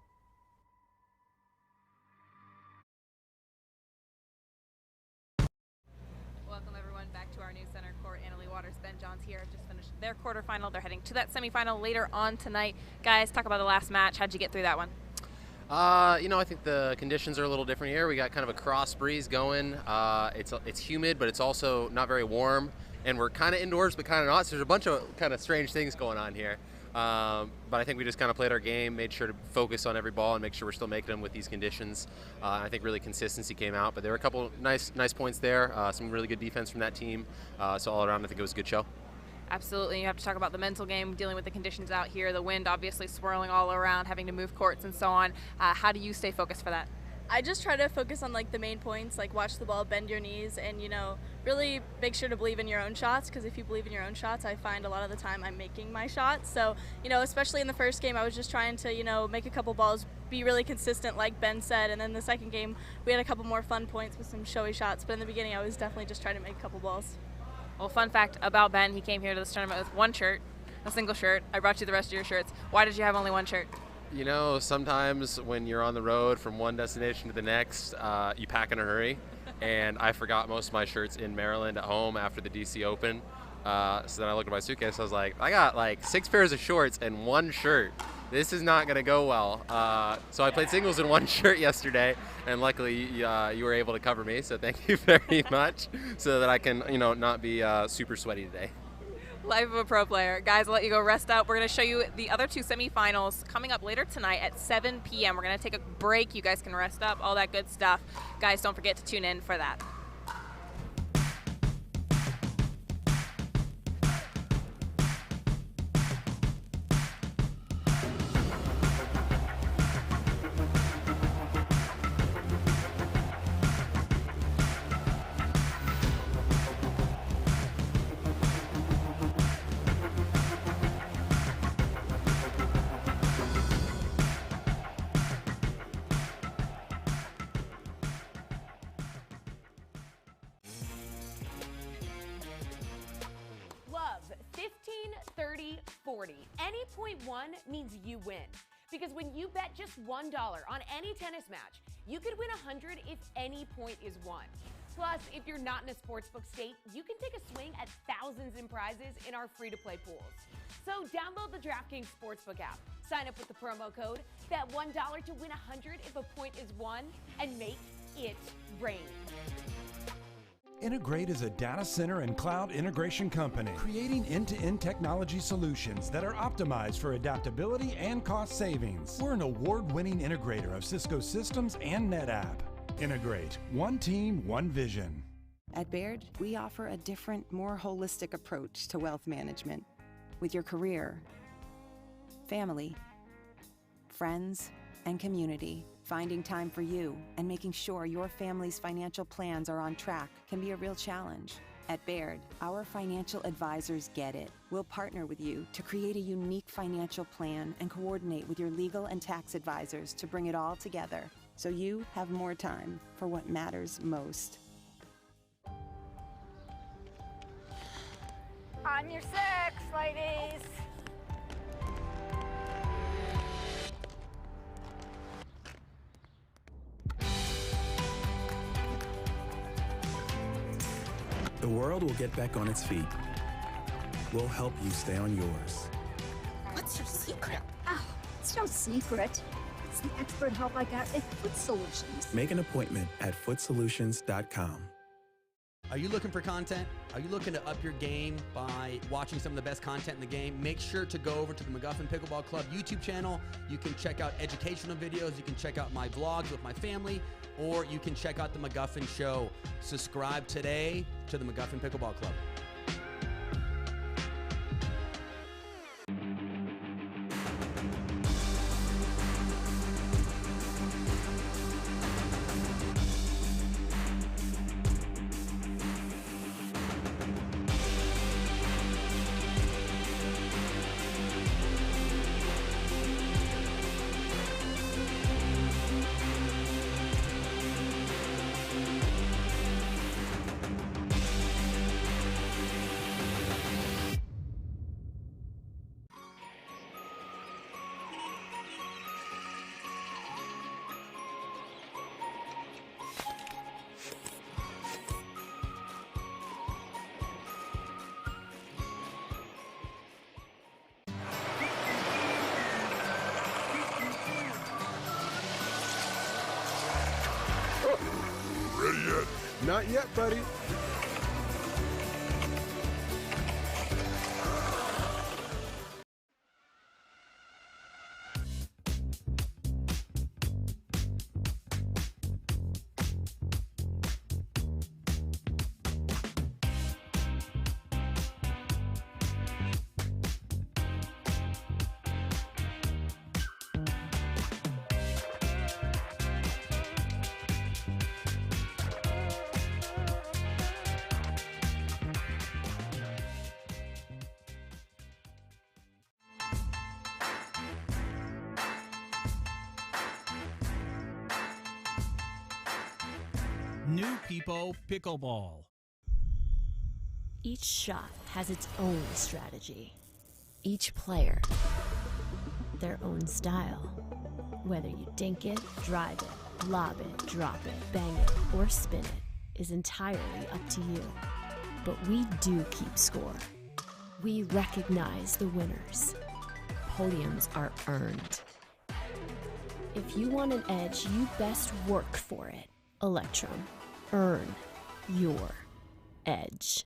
Welcome everyone back to our new center court. Leigh Waters, Ben Johns here, just finished their quarterfinal. They're heading to that semifinal later on tonight. Guys, talk about the last match. How'd you get through that one? I think the conditions are a little different here. We got kind of a cross breeze going. It's humid, but it's also not very warm. And we're kind of indoors, but kind of not. So there's a bunch of kind of strange things going on here. But I think we just kind of played our game, made sure to focus on every ball and make sure we're still making them with these conditions. I think really consistency came out, but there were a couple nice points there. Some really good defense from that team. So all around, I think it was a good show. Absolutely. You have to talk about the mental game, dealing with the conditions out here, the wind obviously swirling all around, having to move courts and so on. How do you stay focused for that? I just try to focus on like the main points, like watch the ball, bend your knees, and really make sure to believe in your own shots, because if you believe in your own shots, I find a lot of the time I'm making my shots. So, especially in the first game, I was just trying to, make a couple balls, be really consistent like Ben said, and then the second game, we had a couple more fun points with some showy shots, but in the beginning, I was definitely just trying to make a couple balls. Well, fun fact about Ben, he came here to this tournament with one shirt, a single shirt. I brought you the rest of your shirts. Why did you have only one shirt? You know, sometimes when you're on the road from one destination to the next, you pack in a hurry. And I forgot most of my shirts in Maryland at home after the DC Open. So then I looked at my suitcase. I was like, I got like 6 pairs of shorts and one shirt. This is not going to go well. So I played singles in one shirt yesterday, and luckily you were able to cover me. So thank you very much, so that I can, not be super sweaty today. Life of a pro player. Guys, I'll let you go rest up. We're going to show you the other 2 semifinals coming up later tonight at 7 p.m. We're going to take a break. You guys can rest up, all that good stuff. Guys, don't forget to tune in for that. Any point won means you win. Because when you bet just $1 on any tennis match, you could win 100 if any point is won. Plus, if you're not in a sportsbook state, you can take a swing at thousands in prizes in our free-to-play pools. So download the DraftKings Sportsbook app, sign up with the promo code, bet $1 to win 100 if a point is won, and make it rain. Integrate is a data center and cloud integration company, creating end-to-end technology solutions that are optimized for adaptability and cost savings. We're an award-winning integrator of Cisco systems and NetApp. Integrate. One team, one vision. At Baird, we offer a different, more holistic approach to wealth management. With your career, family, friends, and community, finding time for you and making sure your family's financial plans are on track can be a real challenge. At Baird, our financial advisors get it. We'll partner with you to create a unique financial plan and coordinate with your legal and tax advisors to bring it all together so you have more time for what matters most. On your 6, ladies. The world will get back on its feet. We'll help you stay on yours. What's your secret? Oh, it's no secret. It's the expert help I got at Foot Solutions. Make an appointment at footsolutions.com. Are you looking for content? Are you looking to up your game by watching some of the best content in the game? Make sure to go over to the McGuffin Pickleball Club YouTube channel. You can check out educational videos. You can check out my vlogs with my family, or you can check out the McGuffin Show. Subscribe today to the McGuffin Pickleball Club. Ready yet? Not yet, buddy. New People Pickleball. Each shot has its own strategy. Each player, their own style. Whether you dink it, drive it, lob it, drop it, bang it, or spin it is entirely up to you. But we do keep score. We recognize the winners. Podiums are earned. If you want an edge, you best work for it. Electrum. Earn your edge.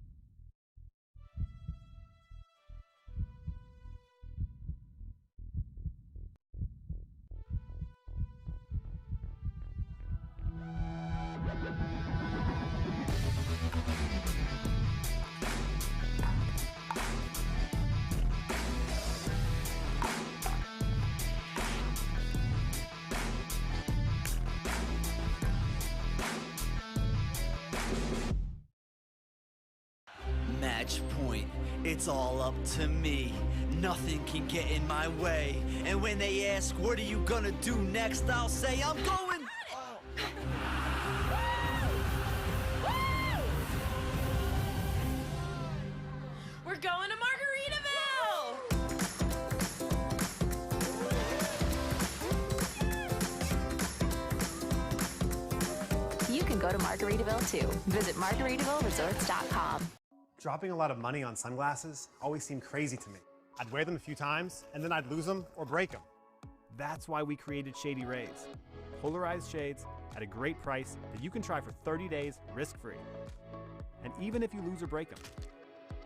Match point, it's all up to me. Nothing can get in my way. And when they ask, what are you gonna do next? I'll say, I'm going. We're going to Margaritaville! You can go to Margaritaville too. Visit MargaritavilleResorts.com. Dropping a lot of money on sunglasses always seemed crazy to me. I'd wear them a few times, and then I'd lose them or break them. That's why we created Shady Rays. Polarized shades at a great price that you can try for 30 days risk-free. And even if you lose or break them,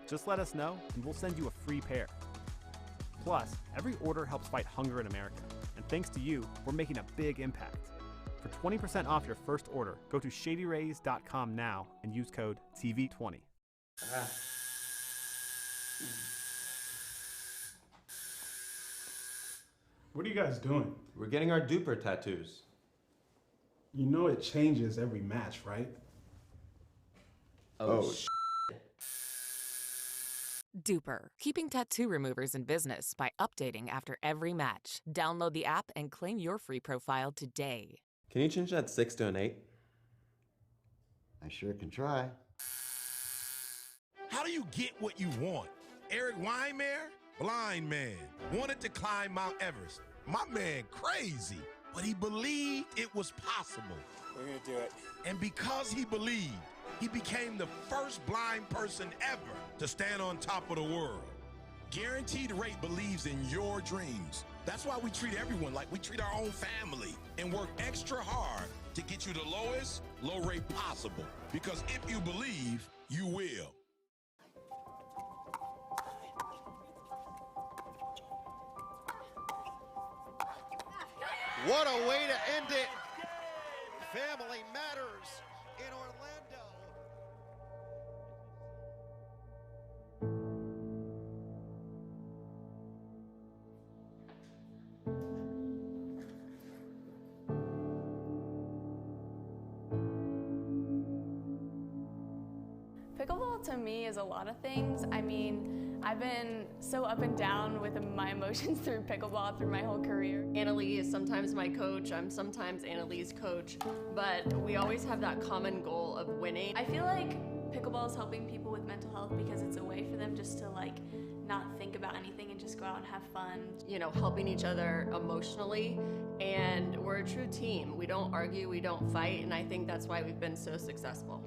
just let us know and we'll send you a free pair. Plus, every order helps fight hunger in America. And thanks to you, we're making a big impact. For 20% off your first order, go to ShadyRays.com now and use code TV20. What are you guys doing? We're getting our duper tattoos. You know it changes every match, right? Oh, Duper, keeping tattoo removers in business by updating after every match. Download the app and claim your free profile today. Can you change that 6 to an 8? I sure can try. How do you get what you want? Eric Weimer, blind man, wanted to climb Mount Everest. My man crazy, but he believed it was possible. We're gonna do it. And because he believed, he became the first blind person ever to stand on top of the world. Guaranteed Rate believes in your dreams. That's why we treat everyone like we treat our own family and work extra hard to get you the lowest low rate possible. Because if you believe, you will. What a way to end it. Family matters in Orlando. Pickleball to me is a lot of things. I mean, I've been so up and down with my emotions through pickleball through my whole career. Annalie is sometimes my coach, I'm sometimes Annalie's coach, but we always have that common goal of winning. I feel like pickleball is helping people with mental health because it's a way for them just to like not think about anything and just go out and have fun. You know, helping each other emotionally, and we're a true team. We don't argue, we don't fight, and I think that's why we've been so successful.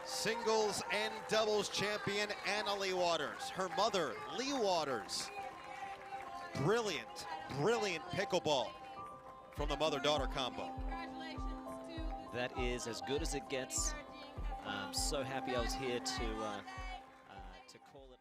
Singles and doubles champion Annalie Waters. Her mother, Leigh Waters. Brilliant, brilliant pickleball from the mother-daughter combo. That is as good as it gets. I'm so happy I was here to call it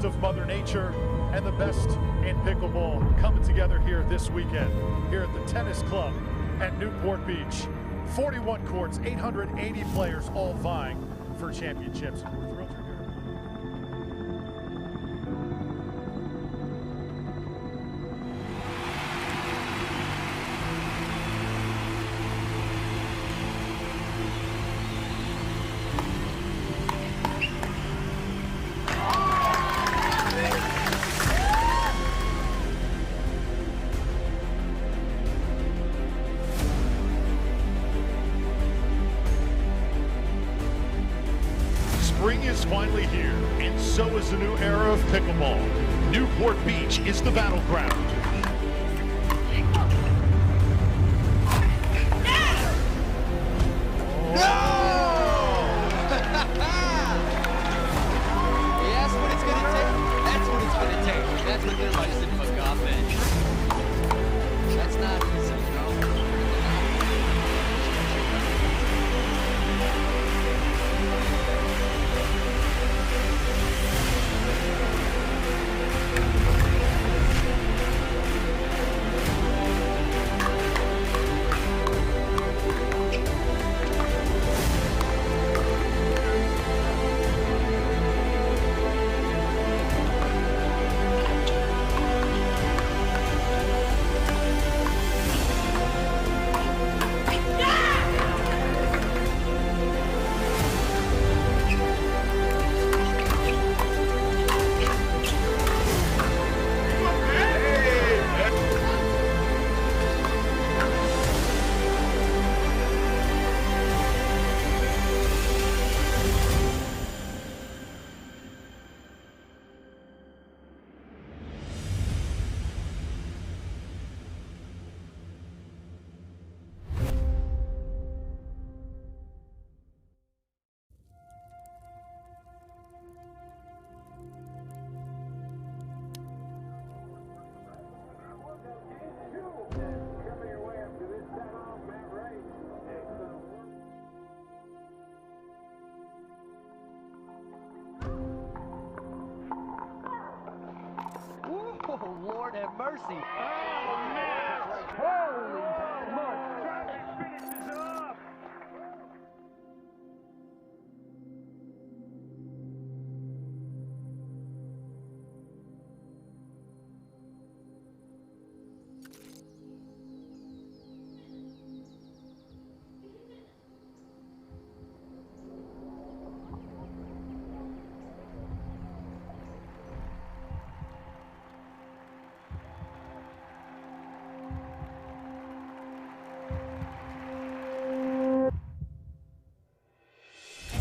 best of Mother Nature and the best in pickleball coming together here this weekend, here at the Tennis Club at Newport Beach. 41 courts, 880 players, all vying for championships. We're thrilled you're here. Spring is finally here, and so is the new era of pickleball. Newport Beach is the battleground. That's what it's going to take. That's what it's going to take. That's what they're like in McGuffin. That's not easy, you know? Oh, Lord have mercy. Oh, man! Holy smoke! Travis finishes it off!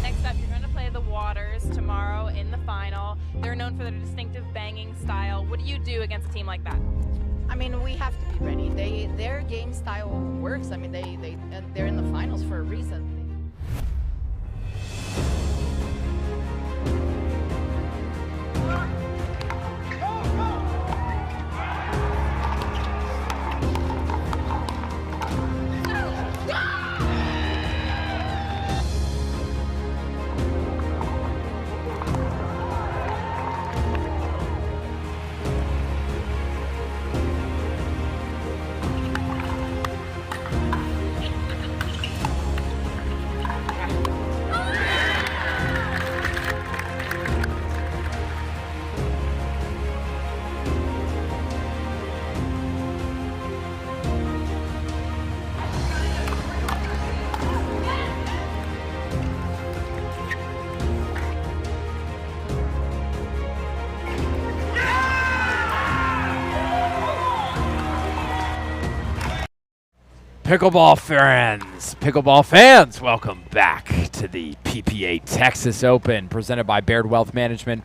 Next up, you're going to play the Waters tomorrow in the final. They're known for their distinctive banging style. What do you do against a team like that? I mean, we have to be ready. Their game style works. I mean, they're in the finals for a reason. Pickleball fans, welcome back to the PPA Texas Open presented by Baird Wealth Management.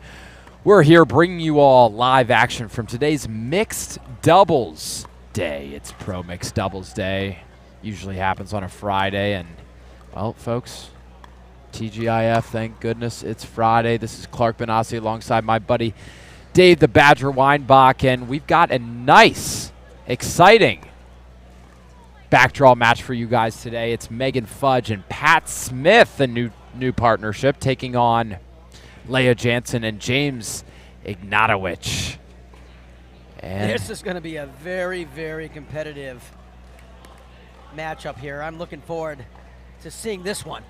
We're here bringing you all live action from today's Mixed Doubles Day. It's Pro Mixed Doubles Day. Usually happens on a Friday, and, well, folks, TGIF, thank goodness it's Friday. This is Clark Benassi alongside my buddy Dave the Badger Weinbach, and we've got a nice, exciting backdraw match for you guys today. It's Megan Fudge and Pat Smith, a new partnership, taking on Leah Jansen and James Ignatowich. And this is going to be a very, very competitive matchup here. I'm looking forward to seeing this one.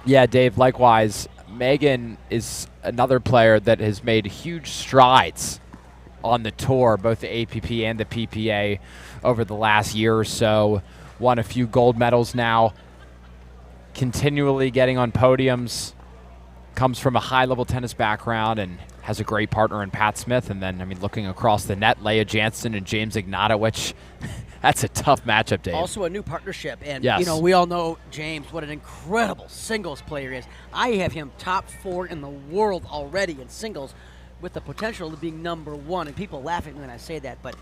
yeah, Dave, likewise, Megan is another player that has made huge strides on the tour, both the APP and the PPA over the last year or so. Won a few gold medals now, continually getting on podiums, comes from a high-level tennis background and has a great partner in Pat Smith. And then, I mean, looking across the net, Leigh Jansen and James Ignatowich. That's a tough matchup, Dave. Also a new partnership. And, yes. you know, we all know James, what an incredible singles player he is. I have him top 4 in the world already in singles with the potential of being number 1. And people laugh at me when I say that, but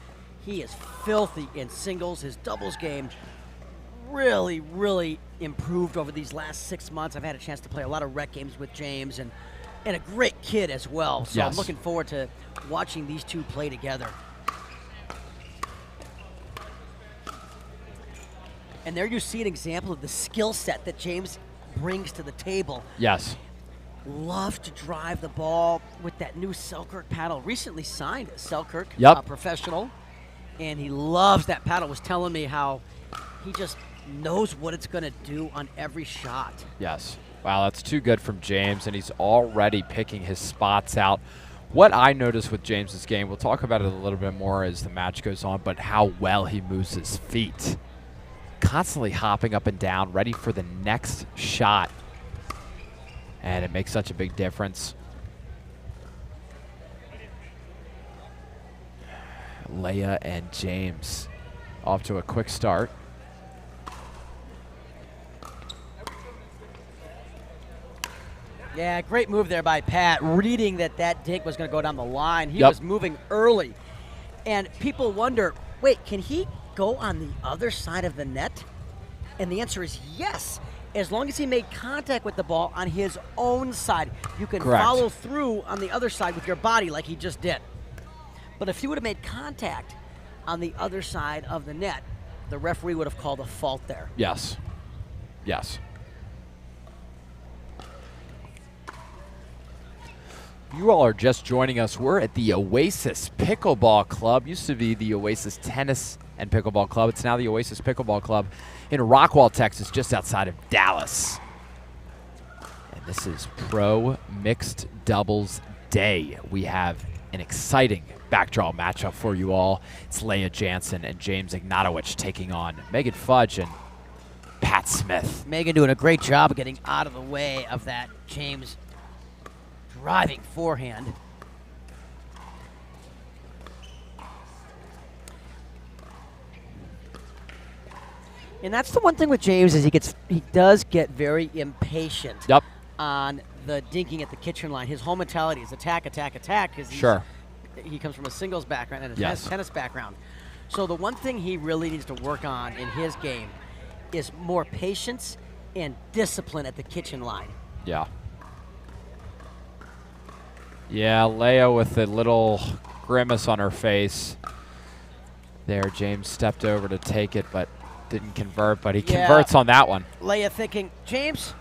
he is filthy in singles. His doubles game really, really improved over these last 6 months. I've had a chance to play a lot of rec games with James, and a great kid as well. So yes. I'm looking forward to watching these two play together. And there you see an example of the skill set that James brings to the table. Yes. Love to drive the ball with that new Selkirk paddle. Recently signed Selkirk, Professional, and he loves that paddle. Was telling me how he just knows what it's going to do on every shot. Yes. Wow, that's too good from James, and he's already picking his spots out. What I noticed with James's game, we'll talk about it a little bit more as the match goes on, but how well he moves his feet. Constantly hopping up and down, ready for the next shot. And it makes such a big difference. Leia and James off to a quick start. Yeah, great move there by Pat, reading that dink was going to go down the line. He was moving early. And people wonder, wait, can he go on the other side of the net? And the answer is yes. As long as he made contact with the ball on his own side, you can follow through on the other side with your body like he just did. But if he would have made contact on the other side of the net, the referee would have called a fault there. Yes. Yes. You all are just joining us. We're at the Oasis Pickleball Club. Used to be the Oasis Tennis and Pickleball Club. It's now the Oasis Pickleball Club in Rockwall, Texas, just outside of Dallas. And this is Pro Mixed Doubles Day. We have an exciting backdraw matchup for you all. It's Leigh Jansen and James Ignatowich taking on Megan Fudge and Pat Smith. Megan doing a great job of getting out of the way of that James driving forehand. And that's the one thing with James is he does get very impatient on the dinking at the kitchen line. His whole mentality is attack, attack, attack. He comes from a singles background and a tennis background. So the one thing he really needs to work on in his game is more patience and discipline at the kitchen line. Yeah. Yeah, Leia with a little grimace on her face. There, James stepped over to take it, but didn't convert, but he converts on that one. Leia thinking, James,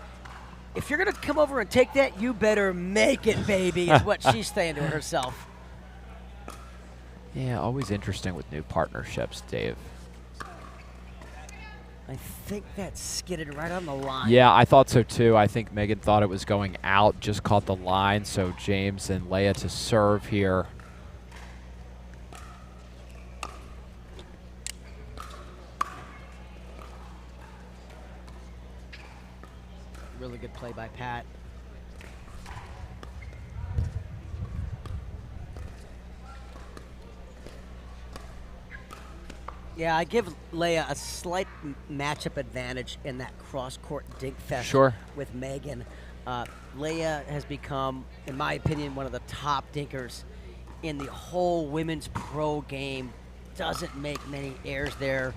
if you're going to come over and take that, you better make it, baby, is what she's saying to herself. Yeah, always interesting with new partnerships, Dave. I think that skidded right on the line. Yeah, I thought so too. I think Megan thought it was going out, just caught the line, so James and Leia to serve here. Really good play by Pat. Yeah, I give Leia a slight matchup advantage in that cross-court dink fest with Megan. Leia has become, in my opinion, one of the top dinkers in the whole women's pro game. Doesn't make many errors there.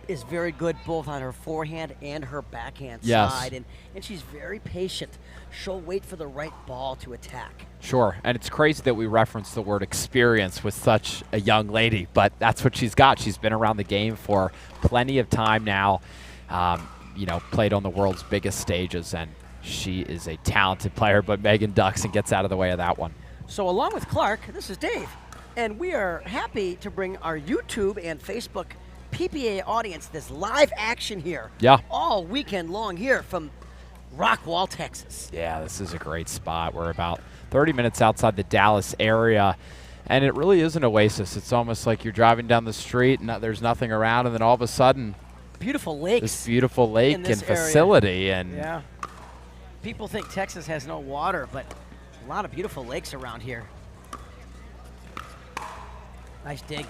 Is very good both on her forehand and her backhand side. And she's very patient. She'll wait for the right ball to attack. Sure, and it's crazy that we reference the word experience with such a young lady, but that's what she's got. She's been around the game for plenty of time now, you know, played on the world's biggest stages, and she is a talented player, but Megan ducks and gets out of the way of that one. So along with Clark, this is Dave. And we are happy to bring our YouTube and Facebook PPA audience this live action here. Yeah. All weekend long here from Rockwall, Texas. Yeah, this is a great spot. We're about 30 minutes outside the Dallas area, and it really is an oasis. It's almost like you're driving down the street and there's nothing around, and then all of a sudden, beautiful lakes. This beautiful lake and facility. And yeah. People think Texas has no water, but a lot of beautiful lakes around here. Nice dig.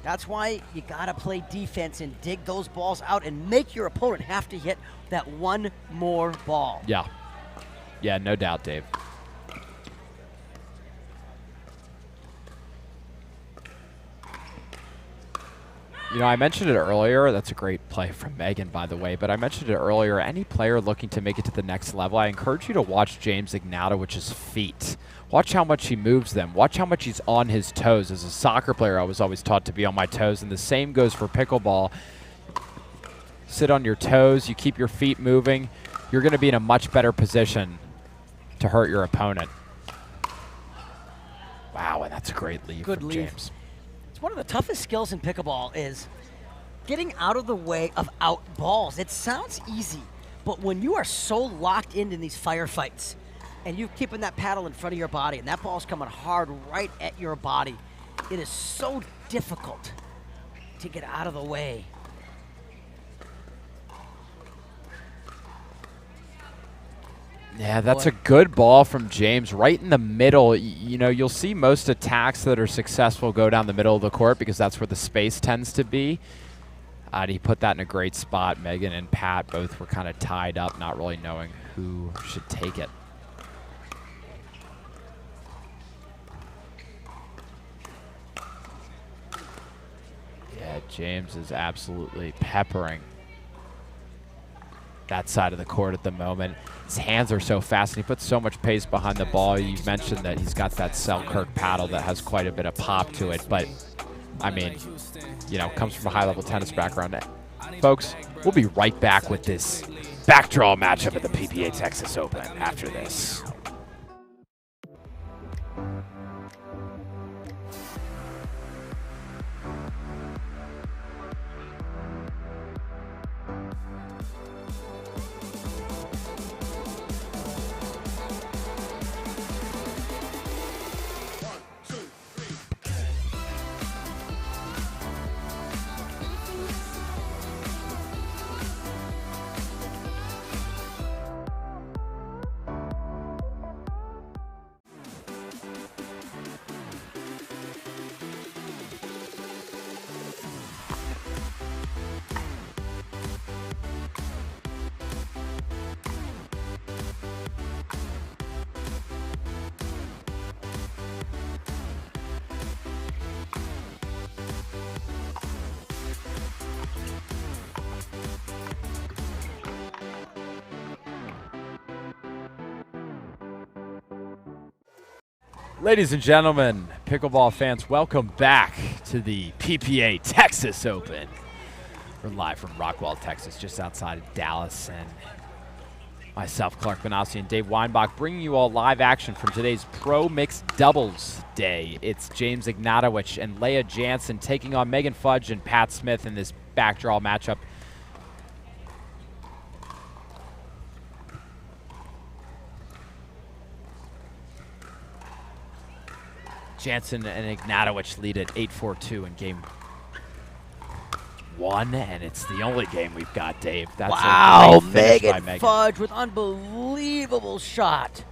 That's why you gotta play defense and dig those balls out and make your opponent have to hit that one more ball. Yeah. Yeah, no doubt, Dave. You know, I mentioned it earlier. That's a great play from Megan, by the way. But I mentioned it earlier. Any player looking to make it to the next level, I encourage you to watch James Ignatowich's feet. Watch how much he moves them. Watch how much he's on his toes. As a soccer player, I was always taught to be on my toes, and the same goes for pickleball. Sit on your toes. You keep your feet moving. You're going to be in a much better position to hurt your opponent. Wow, and that's a great lead from James. One of the toughest skills in pickleball is getting out of the way of out balls. It sounds easy, but when you are so locked in these firefights and you're keeping that paddle in front of your body and that ball's coming hard right at your body, it is so difficult to get out of the way. Yeah, that's a good ball from James right in the middle. You know, you'll see most attacks that are successful go down the middle of the court because that's where the space tends to be. He put that in a great spot. Megan and Pat both were kind of tied up, not really knowing who should take it. Yeah, James is absolutely peppering that side of the court at the moment. His hands are so fast, and he puts so much pace behind the ball. You mentioned that he's got that Selkirk paddle that has quite a bit of pop to it, but, I mean, you know, comes from a high-level tennis background. Folks, we'll be right back with this backdraw matchup at the PPA Texas Open after this. Ladies and gentlemen, pickleball fans, welcome back to the PPA Texas Open. We're live from Rockwall, Texas, just outside of Dallas, and myself, Clark Benassi, and Dave Weinbach bringing you all live action from today's Pro Mixed Doubles Day. It's James Ignatowich and Leigh Jansen taking on Megan Fudge and Pat Smith in this backdraw matchup. Jansen and Ignatowich lead at 8-4-2 in game one, and it's the only game we've got, Dave. That's wow, a great finish by Megan Fudge with unbelievable shot.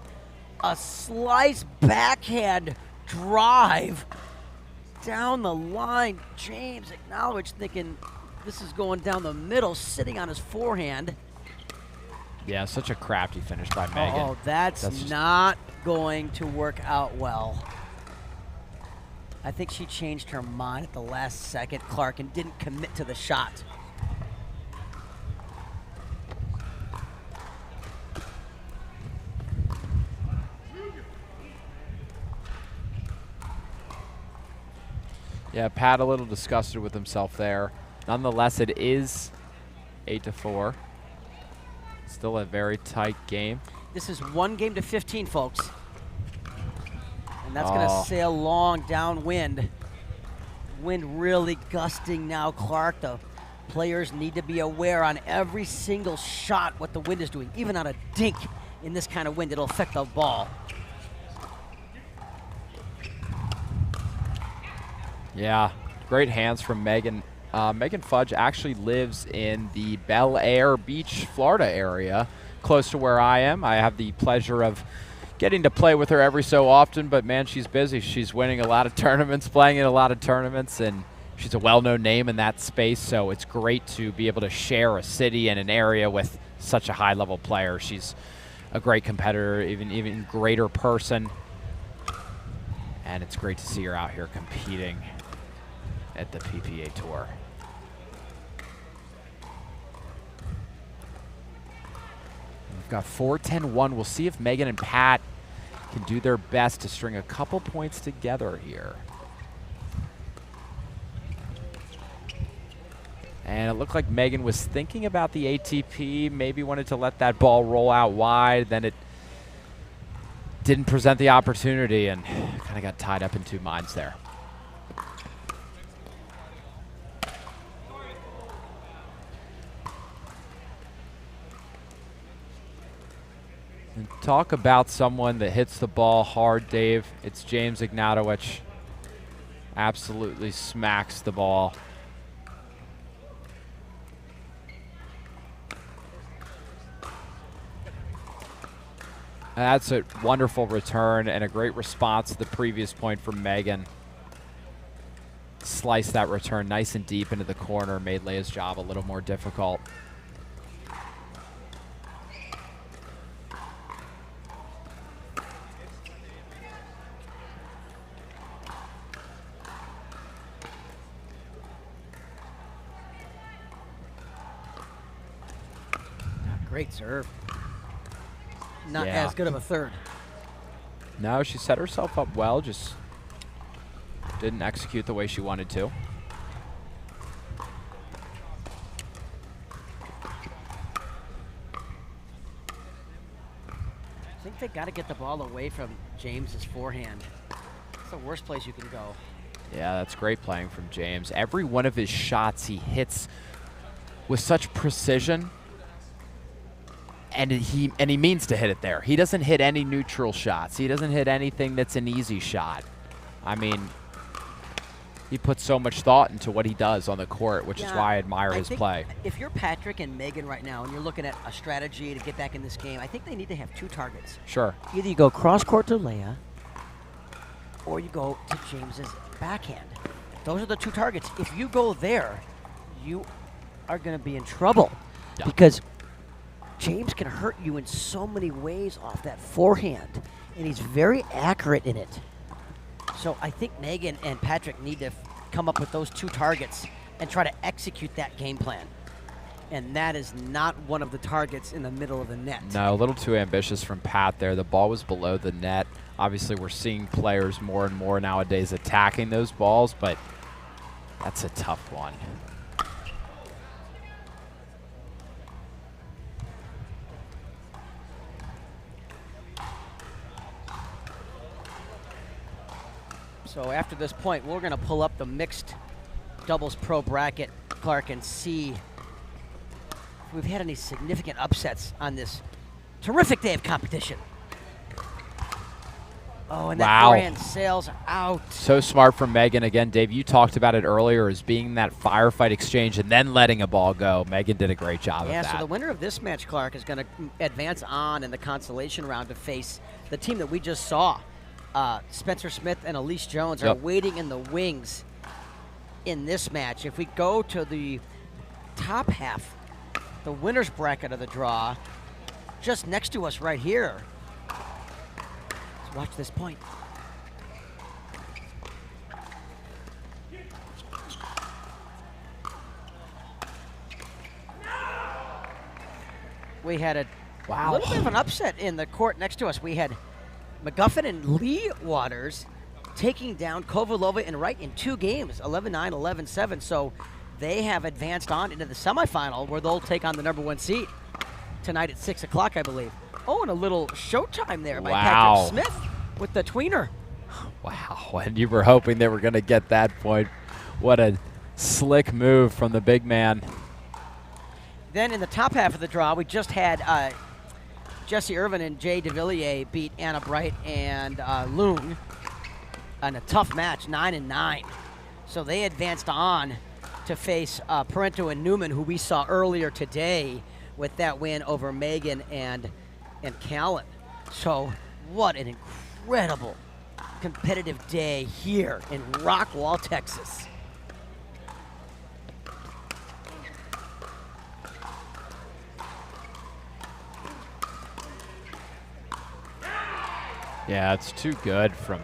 A slice backhand drive down the line. James Ignatowich thinking this is going down the middle, sitting on his forehand. Yeah, such a crafty finish by Megan. Oh, that's not going to work out well. I think she changed her mind at the last second, Clark, and didn't commit to the shot. Yeah, Pat a little disgusted with himself there. Nonetheless, it is 8-4. Still a very tight game. This is 1 game to 15, folks. And that's going to sail long downwind. Wind really gusting now, Clark. The players need to be aware on every single shot what the wind is doing. Even on a dink in this kind of wind, it'll affect the ball. Yeah, great hands from Megan. Megan Fudge actually lives in the Bel Air Beach, Florida area, close to where I am. I have the pleasure of getting to play with her every so often, but man, she's busy. She's winning a lot of tournaments, playing in a lot of tournaments, and she's a well-known name in that space, so it's great to be able to share a city and an area with such a high-level player. She's a great competitor, even greater person, and it's great to see her out here competing at the PPA Tour. We've got 4-10-1. We'll see if Megan and Pat can do their best to string a couple points together here. And it looked like Megan was thinking about the ATP, maybe wanted to let that ball roll out wide, then it didn't present the opportunity and kind of got tied up in two minds there. And talk about someone that hits the ball hard, Dave. It's James Ignatowich. Absolutely smacks the ball. That's a wonderful return and a great response to the previous point from Megan. Sliced that return nice and deep into the corner, made Leigh's job a little more difficult. Great serve. Not as good of a third. No, she set herself up well, just didn't execute the way she wanted to. I think they got to get the ball away from James's forehand. It's the worst place you can go. Yeah, that's great playing from James. Every one of his shots he hits with such precision. And he means to hit it there. He doesn't hit any neutral shots. He doesn't hit anything that's an easy shot. I mean, he puts so much thought into what he does on the court, which is why I admire his play. If you're Patrick and Megan right now and you're looking at a strategy to get back in this game, I think they need to have two targets. Sure. Either you go cross-court to Leigh, or you go to James's backhand. Those are the two targets. If you go there, you are going to be in trouble because James can hurt you in so many ways off that forehand, and he's very accurate in it. So I think Megan and Patrick need to come up with those two targets and try to execute that game plan. And that is not one of the targets in the middle of the net. No, a little too ambitious from Pat there. The ball was below the net. Obviously, we're seeing players more and more nowadays attacking those balls, but that's a tough one. So after this point, we're going to pull up the mixed doubles pro bracket, Clark, and see if we've had any significant upsets on this terrific day of competition. Oh, and that forehand sails out. So smart from Megan. Again, Dave, you talked about it earlier as being that firefight exchange and then letting a ball go. Megan did a great job of that. Yeah, so the winner of this match, Clark, is going to advance on in the consolation round to face the team that we just saw. Spencer Smith and Elise Jones are waiting in the wings in this match. If we go to the top half, the winner's bracket of the draw, just next to us right here. Let's watch this point. We had a little bit of an upset in the court next to us. We had McGuffin and Leigh Waters taking down Kovalova and Wright in 2 games, 11-9, 11-7. So they have advanced on into the semifinal where they'll take on the #1 seed tonight at 6 o'clock, I believe. Oh, and a little showtime there by Patrick Smith with the tweener. Wow, and you were hoping they were going to get that point. What a slick move from the big man. Then in the top half of the draw, we just had Jessie Irvine and Jay Devilliers beat Anna Bright and Loong in a tough match, 9-9. So they advanced on to face Parenteau and Newman, who we saw earlier today with that win over Megan and Callan. So what an incredible competitive day here in Rockwall, Texas. Yeah, it's too good from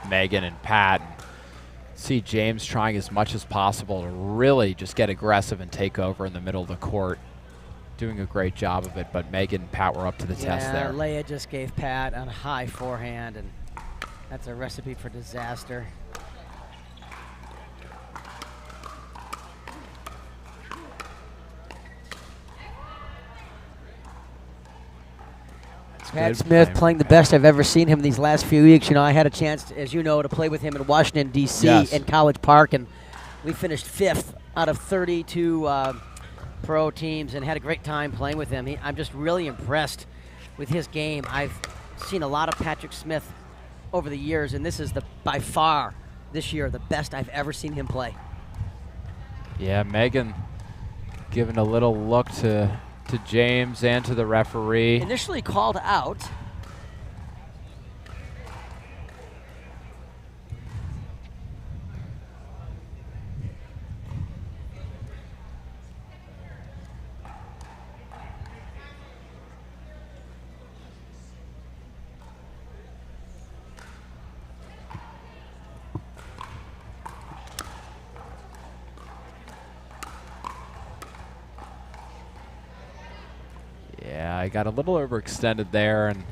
Megan and Pat. See James trying as much as possible to really just get aggressive and take over in the middle of the court. Doing a great job of it, but Megan and Pat were up to the test there. Leigh just gave Pat a high forehand, and that's a recipe for disaster. Pat Smith playing the best I've ever seen him these last few weeks. You know, I had a chance, as you know, to play with him in Washington, D.C. in College Park, and we finished 5th out of 32 pro teams and had a great time playing with him. I'm just really impressed with his game. I've seen a lot of Patrick Smith over the years, and this is by far this year the best I've ever seen him play. Yeah, Megan giving a little look to James and to the referee. Initially called out. Yeah, I got a little overextended there, and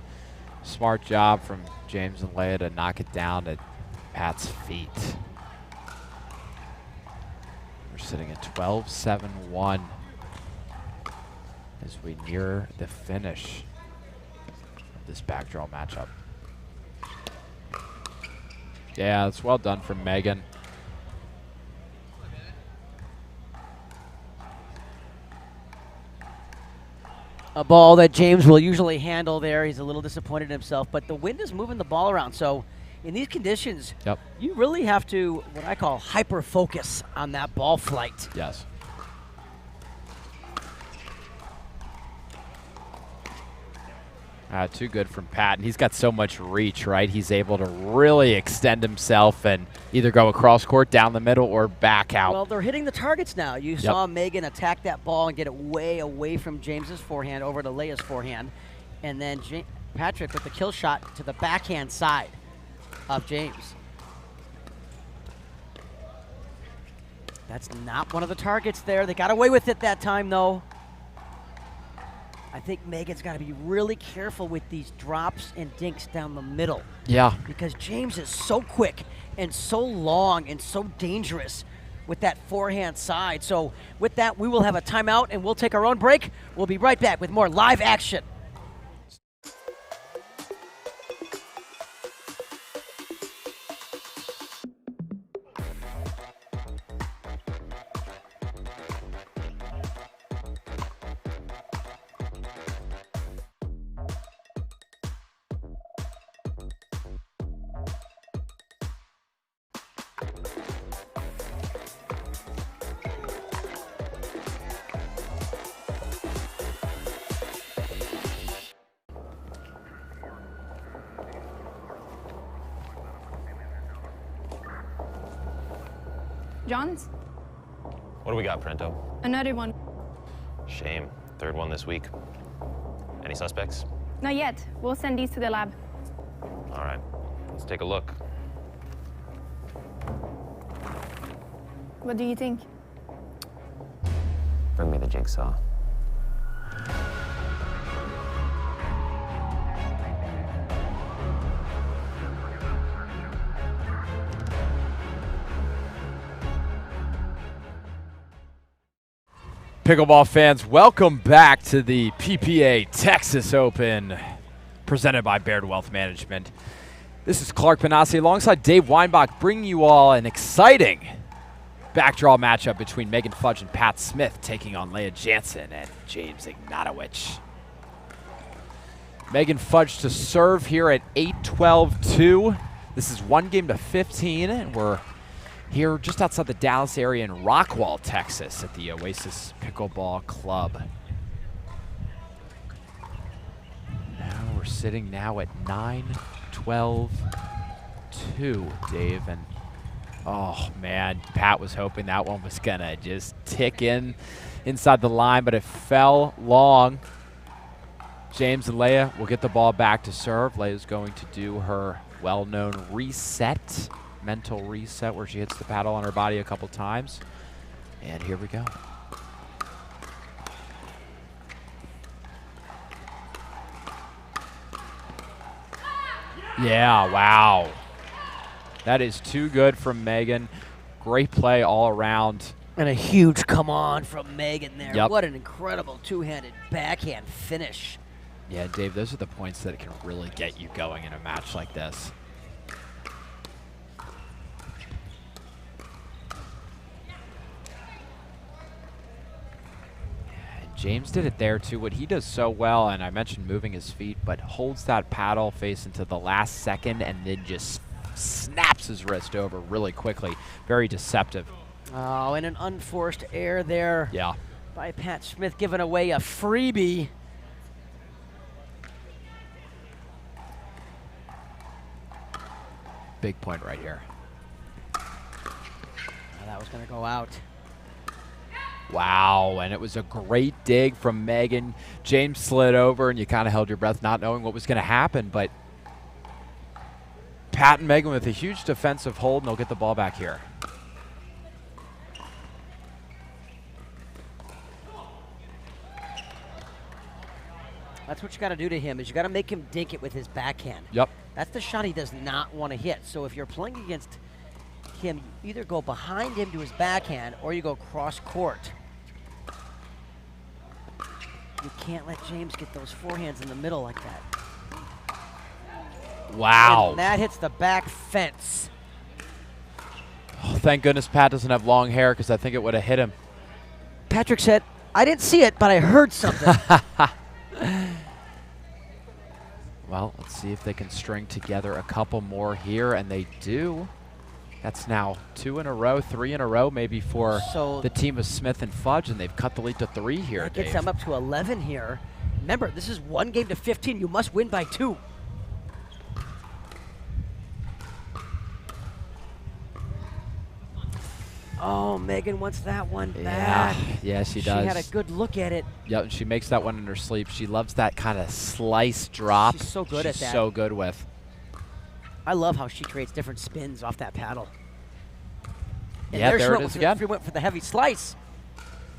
smart job from James and Leigh to knock it down at Pat's feet. We're sitting at 12-7-1 as we near the finish of this backdraw matchup. Yeah, it's well done from Megan. A ball that James will usually handle there. He's a little disappointed in himself, but the wind is moving the ball around. So in these conditions, you really have to, what I call, hyper-focus on that ball flight. Yes. Too good from Pat. And he's got so much reach, right? He's able to really extend himself and either go across court, down the middle, or back out. Well, they're hitting the targets now. You saw Megan attack that ball and get it way away from James's forehand over to Leia's forehand. And then Patrick with the kill shot to the backhand side of James. That's not one of the targets there. They got away with it that time, though. I think Megan's got to be really careful with these drops and dinks down the middle. Yeah. Because James is so quick and so long and so dangerous with that forehand side. So with that, we will have a timeout and we'll take our own break. We'll be right back with more live action. Johns? What do we got, Parenteau? Another one. Shame. Third one this week. Any suspects? Not yet. We'll send these to the lab. All right. Let's take a look. What do you think? Bring me the jigsaw. Pickleball fans, welcome back to the PPA Texas Open, presented by Baird Wealth Management. This is Clark Panassi alongside Dave Weinbach, bringing you all an exciting backdraw matchup between Megan Fudge and Pat Smith, taking on Leigh Jansen and James Ignatowich. Megan Fudge to serve here at 8-12-2. This is 1-15, and we're here just outside the Dallas area in Rockwall, Texas, at the Oasis Pickleball Club. Now we're sitting now at 9-12-2, Dave, and oh man, Pat was hoping that one was gonna just tick inside the line, but it fell long. James and Leigh will get the ball back to serve. Leigh's going to do her well-known reset, mental reset, where she hits the paddle on her body a couple times. And here we go. Yeah, wow. That is too good from Megan. Great play all around. And a huge come on from Megan there. Yep. What an incredible two-handed backhand finish. Yeah, Dave, those are the points that can really get you going in a match like this. And James did it there too. What he does so well, and I mentioned moving his feet, but holds that paddle face into the last second and then just snaps his wrist over really quickly. Very deceptive. Oh, and an unforced error there. Yeah. By Pat Smith, giving away a freebie. Big point right here. Oh, that was going to go out. Wow, and it was a great dig from Megan. James slid over, and you kind of held your breath not knowing what was going to happen, but Pat and Megan with a huge defensive hold, and they'll get the ball back here. That's what you got to do to him, is you got to make him dink it with his backhand. Yep. That's the shot he does not want to hit. So if you're playing against him, you either go behind him to his backhand or you go cross court. You can't let James get those forehands in the middle like that. Wow. And that hits the back fence. Oh, thank goodness Pat doesn't have long hair, because I think it would have hit him. Patrick said, I didn't see it, but I heard something. Well, let's see if they can string together a couple more here, and they do. That's now 2 in a row, 3 in a row maybe for the team of Smith and Fudge, and they've cut the lead to 3 here, That Dave. gets them up to 11 here. Remember, this is 1-15. You must win by 2. Oh, Megan wants that one back. Yeah, she does. She had a good look at it. Yep, and she makes that one in her sleep. She loves that kind of slice drop. She's so good at that. So good with. I love how she creates different spins off that paddle. And Yeah, there she it went is with again. She went for the heavy slice.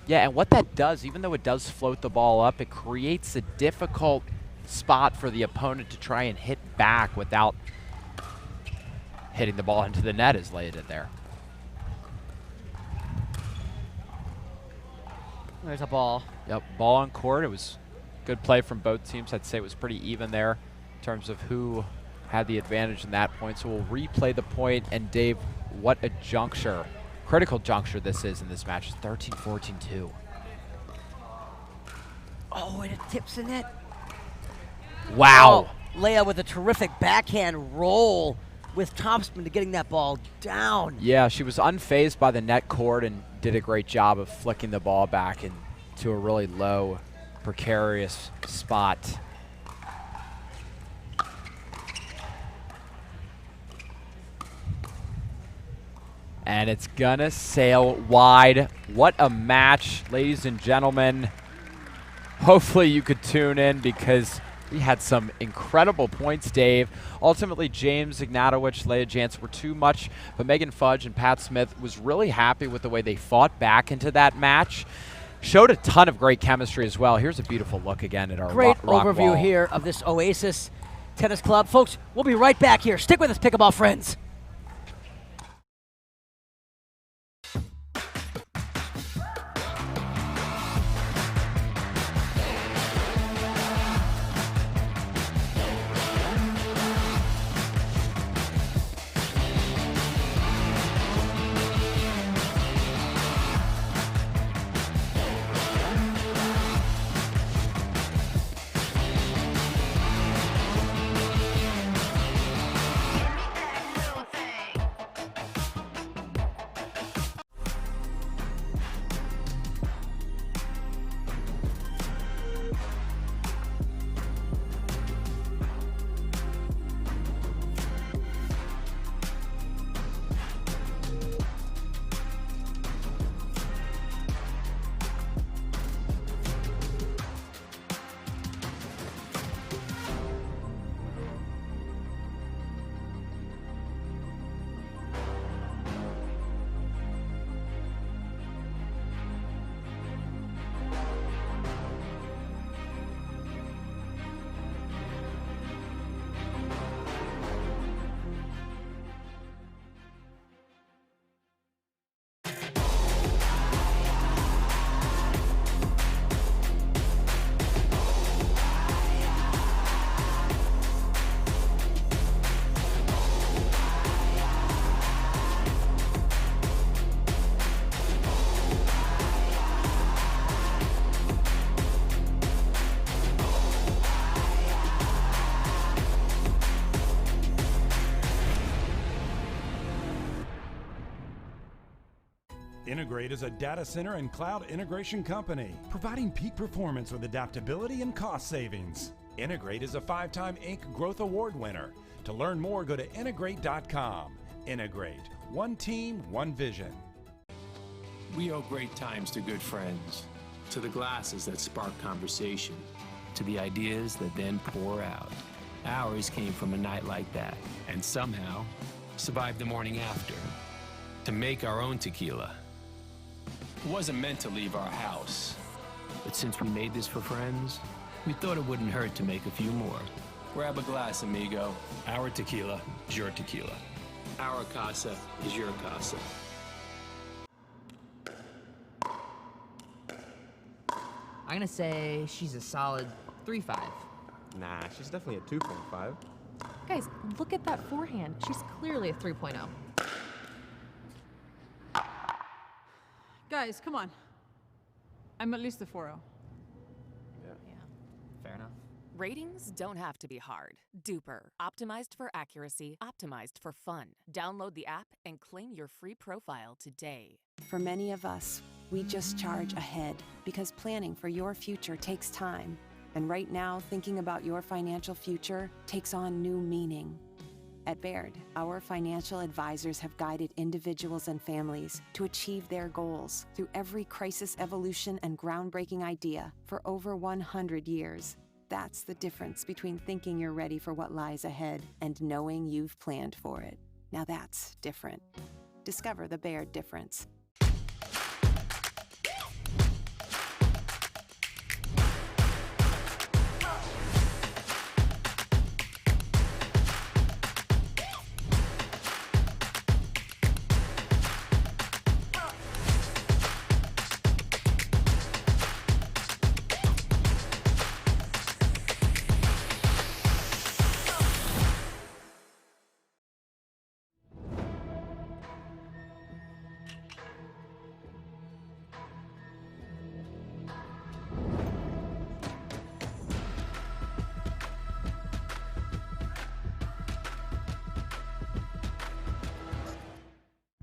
Yeah, and what that does, even though it does float the ball up, it creates a difficult spot for the opponent to try and hit back without hitting the ball into the net, as Leigh did there. There's a ball. Yep, ball on court. It was good play from both teams. I'd say it was pretty even there in terms of who had the advantage in that point. So we'll replay the point. And Dave, what a juncture, critical juncture this is in this match. It's 13-14-2. Oh, and it tips the net. Wow. Oh, Leigh with a terrific backhand roll with topspin to getting that ball down. Yeah, she was unfazed by the net cord and did a great job of flicking the ball back into a really low, precarious spot. And it's gonna sail wide. What a match, ladies and gentlemen. Hopefully you could tune in, because we had some incredible points, Dave. Ultimately, James Ignatowich, Leigh Jansen were too much, but Megan Fudge and Pat Smith was really happy with the way they fought back into that match. Showed a ton of great chemistry as well. Here's a beautiful look again at our Great Rockwall. overview here of this Oasis Tennis Club. Folks, we'll be right back here. Stick with us, pickleball friends. Integrate is a data center and cloud integration company, providing peak performance with adaptability and cost savings. Integrate is a 5-time Inc. Growth Award winner. To learn more, go to integrate.com. Integrate. One team, one vision. We owe great times to good friends, to the glasses that spark conversation, to the ideas that then pour out. Ours came from a night like that, and somehow survived the morning after. To make our own tequila. It wasn't meant to leave our house, but since we made this for friends, we thought it wouldn't hurt to make a few more. Grab a glass, amigo. Our tequila is your tequila. Our casa is your casa. I'm gonna say she's a solid 3.5. Nah, she's definitely a 2.5. Guys, look at that forehand. She's clearly a 3.0. Guys, come on. I'm at least a 4.0. Yeah. Fair enough. Ratings don't have to be hard. Duper. Optimized for accuracy, optimized for fun. Download the app and claim your free profile today. For many of us, we just charge ahead because planning for your future takes time. And right now, thinking about your financial future takes on new meaning. At Baird, our financial advisors have guided individuals and families to achieve their goals through every crisis evolution and groundbreaking idea for over 100 years. That's the difference between thinking you're ready for what lies ahead and knowing you've planned for it. Now that's different. Discover the Baird difference.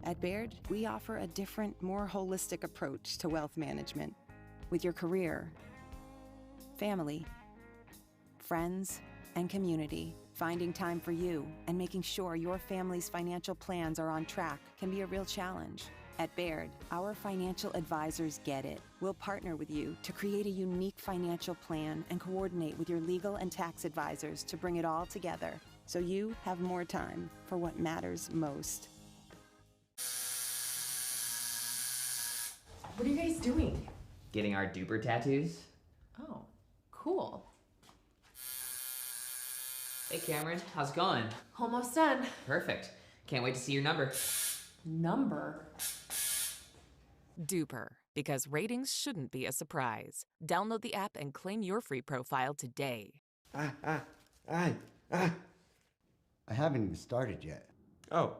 At Baird, we offer a different, more holistic approach to wealth management. With your career, family, friends, and community, finding time for you and making sure your family's financial plans are on track can be a real challenge. At Baird, our financial advisors get it. We'll partner with you to create a unique financial plan and coordinate with your legal and tax advisors to bring it all together so you have more time for what matters most. What are you guys doing? Getting our duper tattoos? Oh, cool. Hey Cameron, how's it going? Almost done. Perfect. Can't wait to see your number. Number? Duper. Because ratings shouldn't be a surprise. Download the app and claim your free profile today. I haven't even started yet. Oh.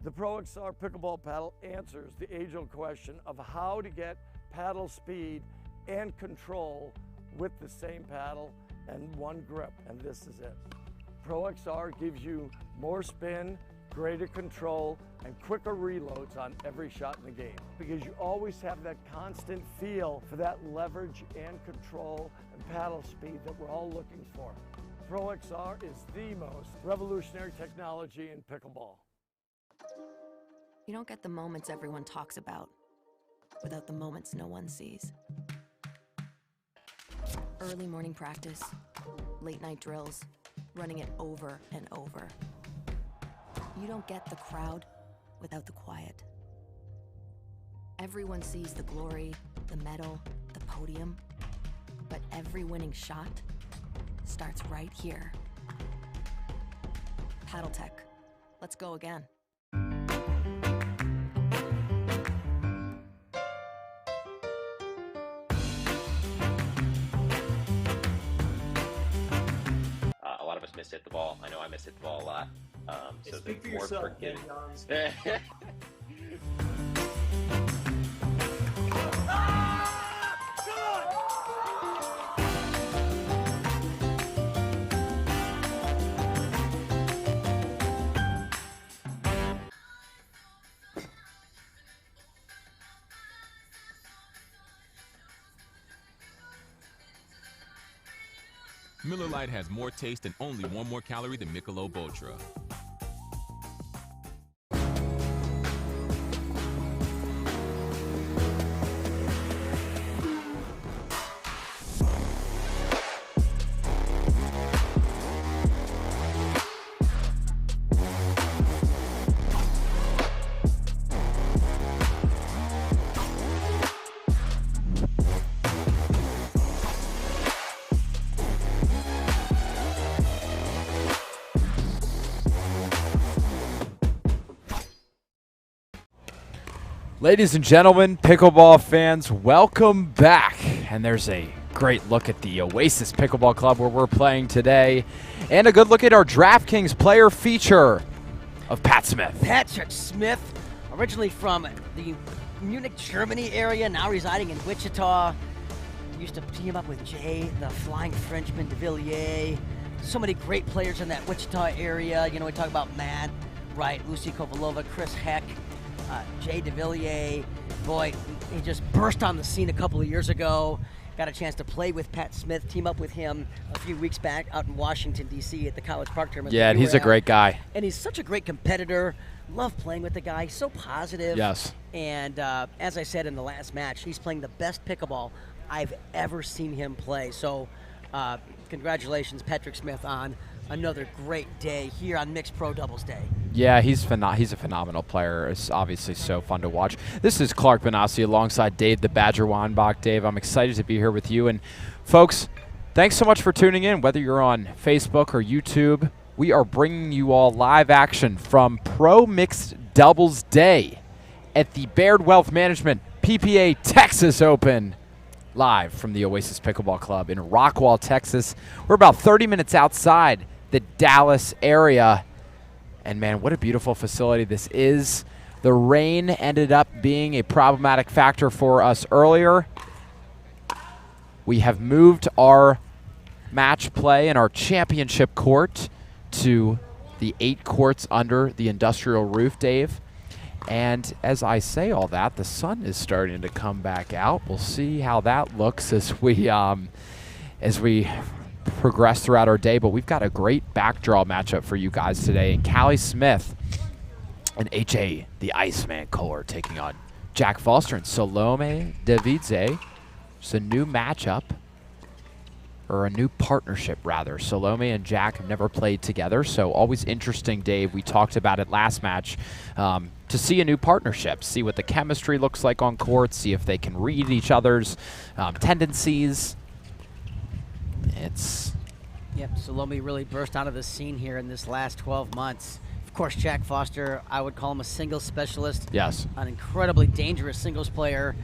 The Pro XR pickleball paddle answers the age-old question of how to get paddle speed and control with the same paddle and one grip, and this is it. Pro XR gives you more spin, greater control, and quicker reloads on every shot in the game because you always have that constant feel for that leverage and control and paddle speed that we're all looking for. Pro XR is the most revolutionary technology in pickleball. You don't get the moments everyone talks about without the moments no one sees. Early morning practice, late night drills, running it over and over. You don't get the crowd without the quiet. Everyone sees the glory, the medal, the podium, but every winning shot starts right here. Paddle Tech, let's go again. A lot of us mishit the ball. I know I mishit the ball a lot. So Speak for more yourself, forgiving. Jans. Miller Lite has more taste and only 1 more calorie than Michelob Ultra. Ladies and gentlemen, pickleball fans, welcome back. And there's a great look at the Oasis Pickleball Club where we're playing today. And a good look at our DraftKings player feature of Pat Smith. Patrick Smith, originally from the Munich, Germany area, now residing in Wichita. Used to team up with Jay, the Flying Frenchman, Devilliers. So many great players in that Wichita area. You know, we talk about Matt, Wright, Lucy Kovalova, Chris Heck, Jay Devilliers. Boy, he just burst on the scene a couple of years ago. Got a chance to play with Pat Smith, team up with him a few weeks back out in Washington, D.C. at the College Park Tournament. Yeah, and he's a great guy. And he's such a great competitor. Love playing with the guy. He's so positive. Yes. And as I said in the last match, he's playing the best pickleball I've ever seen him play. So congratulations, Patrick Smith, on another great day here on Mixed Pro Doubles Day. Yeah, he's a phenomenal player. It's obviously so fun to watch. This is Clark Benassi alongside Dave the Badger Weinbach. Dave, I'm excited to be here with you. And folks, thanks so much for tuning in. Whether you're on Facebook or YouTube, we are bringing you all live action from Pro Mixed Doubles Day at the Baird Wealth Management PPA Texas Open, live from the Oasis Pickleball Club in Rockwall, Texas. We're about 30 minutes outside the Dallas area. And man, what a beautiful facility this is. The rain ended up being a problematic factor for us earlier. We have moved our match play and our championship court to the 8 courts under the industrial roof, Dave. And as I say all that, the sun is starting to come back out. We'll see how that looks as we progress throughout our day. But we've got a great backdraw matchup for you guys today. And Callie Smith and H.A. the Iceman Koller taking on Jack Foster and Salome Devidze. It's a new matchup, or a new partnership, rather. Salome and Jack have never played together, so always interesting, Dave. We talked about it last match, to see a new partnership, see what the chemistry looks like on court, see if they can read each other's tendencies. Yep, Salome really burst out of the scene here in this last 12 months. Of course, Jack Foster, I would call him a singles specialist. Yes. An incredibly dangerous singles player.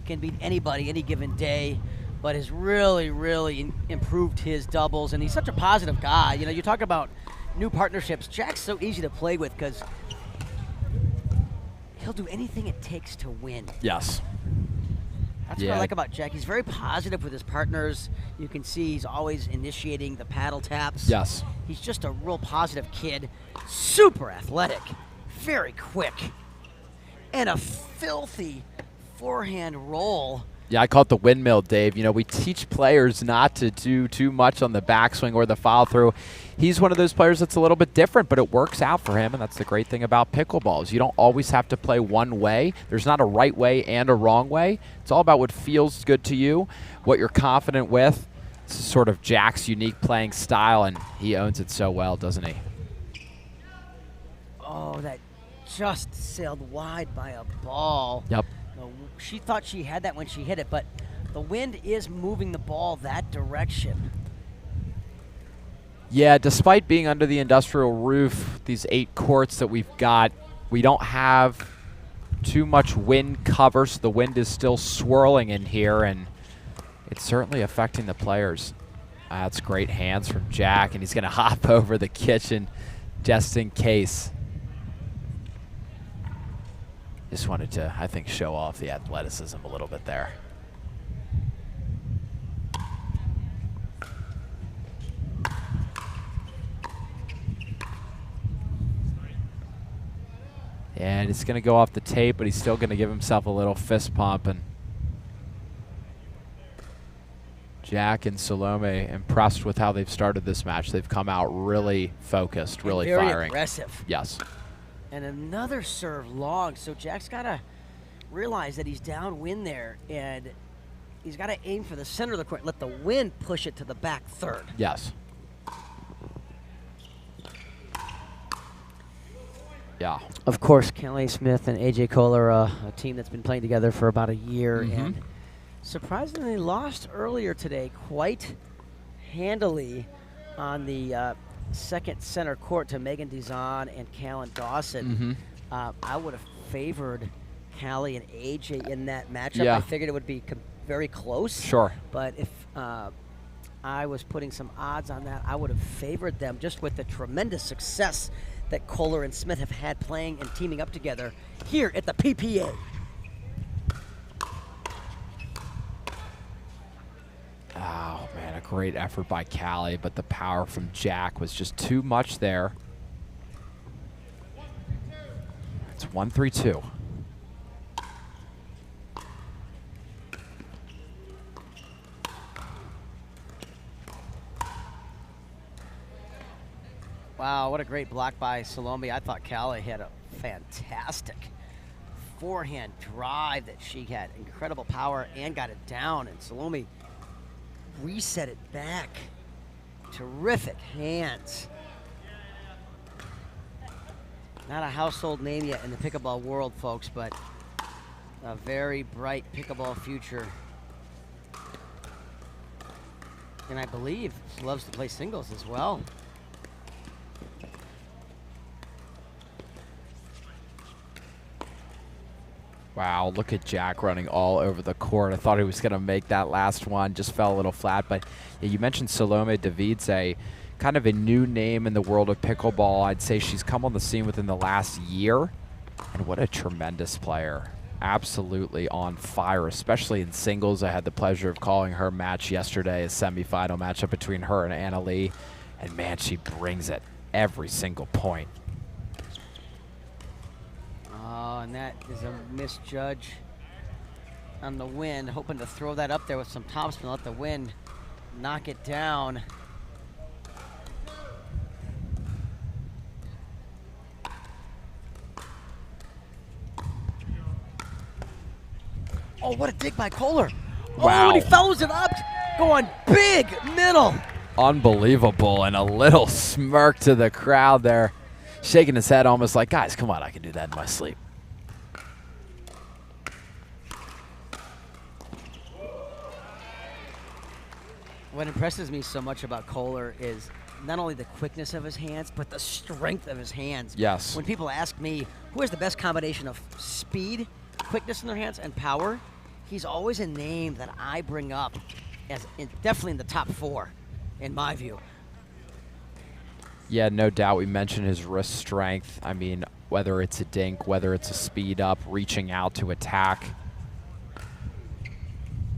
Can beat anybody any given day, but has really, really improved his doubles. And he's such a positive guy. You know, you talk about new partnerships. Jack's so easy to play with because he'll do anything it takes to win. Yes. That's what I like about Jack. He's very positive with his partners. You can see he's always initiating the paddle taps. Yes. He's just a real positive kid. Super athletic. Very quick. And a filthy forehand roll Yeah, I call it the windmill, Dave. You know, we teach players not to do too much on the backswing or the follow through. He's one of those players that's a little bit different, but it works out for him, and that's the great thing about pickleball is you don't always have to play one way. There's not a right way and a wrong way. It's all about what feels good to you, what you're confident with. It's sort of Jack's unique playing style, and he owns it so well, doesn't he? Oh, that just sailed wide by a ball. Yep. She thought she had that when she hit it, but the wind is moving the ball that direction. Yeah, despite being under the industrial roof, these 8 courts that we've got, we don't have too much wind cover, so the wind is still swirling in here, and it's certainly affecting the players. That's great hands from Jack, and he's going to hop over the kitchen just in case. Just wanted to, I think, show off the athleticism a little bit there. And it's going to go off the tape, but he's still going to give himself a little fist pump. And Jack and Salome impressed with how they've started this match. They've come out really focused, really very firing. Aggressive. Yes. And another serve long. So Jack's got to realize that he's downwind there, and he's got to aim for the center of the court. Let the wind push it to the back third. Yes. Yeah. Of course, Kelly Smith and AJ Koller, a team that's been playing together for about a year, and surprisingly lost earlier today quite handily on the second center court to Sheehan-Dizon and Callan Dawson. I would have favored Callie and AJ in that matchup. Yeah. I figured it would be very close. Sure. But if I was putting some odds on that, I would have favored them just with the tremendous success that Koller and Smith have had playing and teaming up together here at the PPA. Oh, man, a great effort by Callie, but the power from Jack was just too much there. It's 1-3-2. Wow, what a great block by Salome. I thought Callie had a fantastic forehand drive that she had incredible power and got it down, and Salome reset it back. Terrific hands. Not a household name yet in the pickleball world, folks, but a very bright pickleball future. And I believe she loves to play singles as well. Wow, look at Jack running all over the court. I thought he was going to make that last one, just fell a little flat. But yeah, you mentioned Salome Devidze, kind of a new name in the world of pickleball. I'd say she's come on the scene within the last year. And what a tremendous player. Absolutely on fire, especially in singles. I had the pleasure of calling her match yesterday, a semifinal matchup between her and Anna Leigh. And man, she brings it every single point. Oh, and that is a misjudge on the wind, hoping to throw that up there with some topspin, let the wind knock it down. Oh, what a dig by Koller. Wow. Oh, and he follows it up, going big middle. Unbelievable, and a little smirk to the crowd there, shaking his head almost like, guys, come on, I can do that in my sleep. What impresses me so much about Koller is not only the quickness of his hands, but the strength of his hands. Yes. When people ask me who has the best combination of speed, quickness in their hands, and power, he's always a name that I bring up as definitely in the top 4, in my view. Yeah, no doubt. We mentioned his wrist strength. I mean, whether it's a dink, whether it's a speed up, reaching out to attack,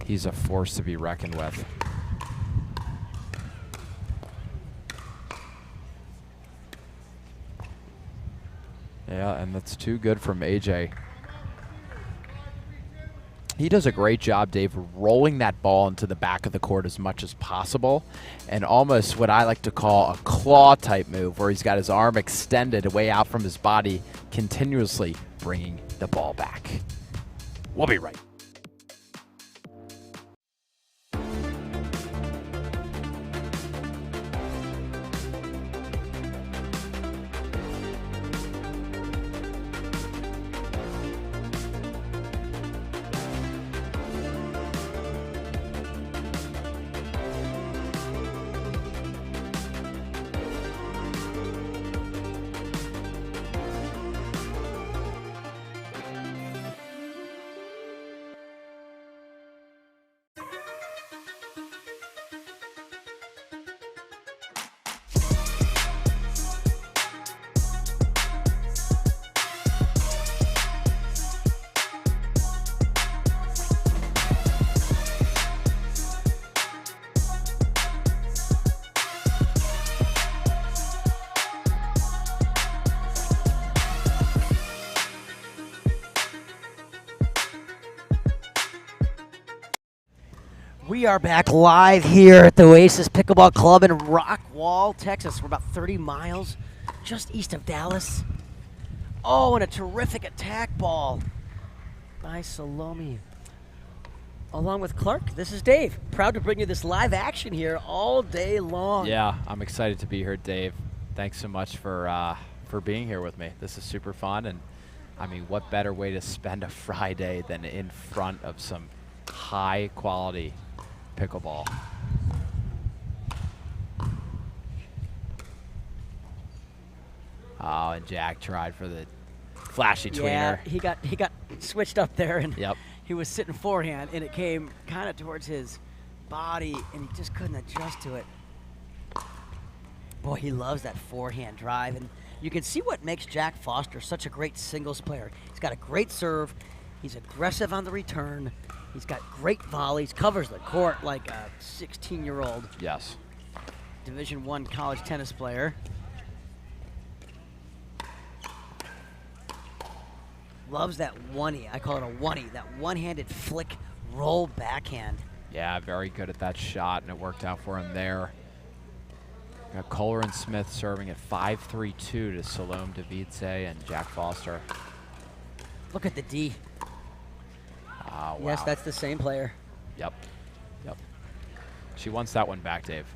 he's a force to be reckoned with. Yeah, and that's too good from AJ. He does a great job, Dave, rolling that ball into the back of the court as much as possible, and almost what I like to call a claw type move, where he's got his arm extended way out from his body, continuously bringing the ball back. We'll be right. We are back live here at the Oasis Pickleball Club in Rockwall, Texas. We're about 30 miles just east of Dallas. Oh, and a terrific attack ball by Salome. Along with Clark, this is Dave. Proud to bring you this live action here all day long. Yeah, I'm excited to be here, Dave. Thanks so much for being here with me. This is super fun, and I mean, what better way to spend a Friday than in front of some high-quality pickleball. Oh, and Jack tried for the flashy tweener. Yeah, he got switched up there, and yep. He was sitting forehand, and it came kind of towards his body, and he just couldn't adjust to it. Boy, he loves that forehand drive, and you can see what makes Jack Foster such a great singles player. He's got a great serve. He's aggressive on the return. He's got great volleys, covers the court like a 16-year-old. Yes. Division I college tennis player. Loves that one-e. I call it a one-e, that one-handed flick roll backhand. Yeah, very good at that shot, and it worked out for him there. Got Koller and Smith serving at 5-3-2 to Salome, Devidze, and Jack Foster. Look at the D. Oh, wow. Yes, that's the same player. Yep. Yep. She wants that one back, Dave.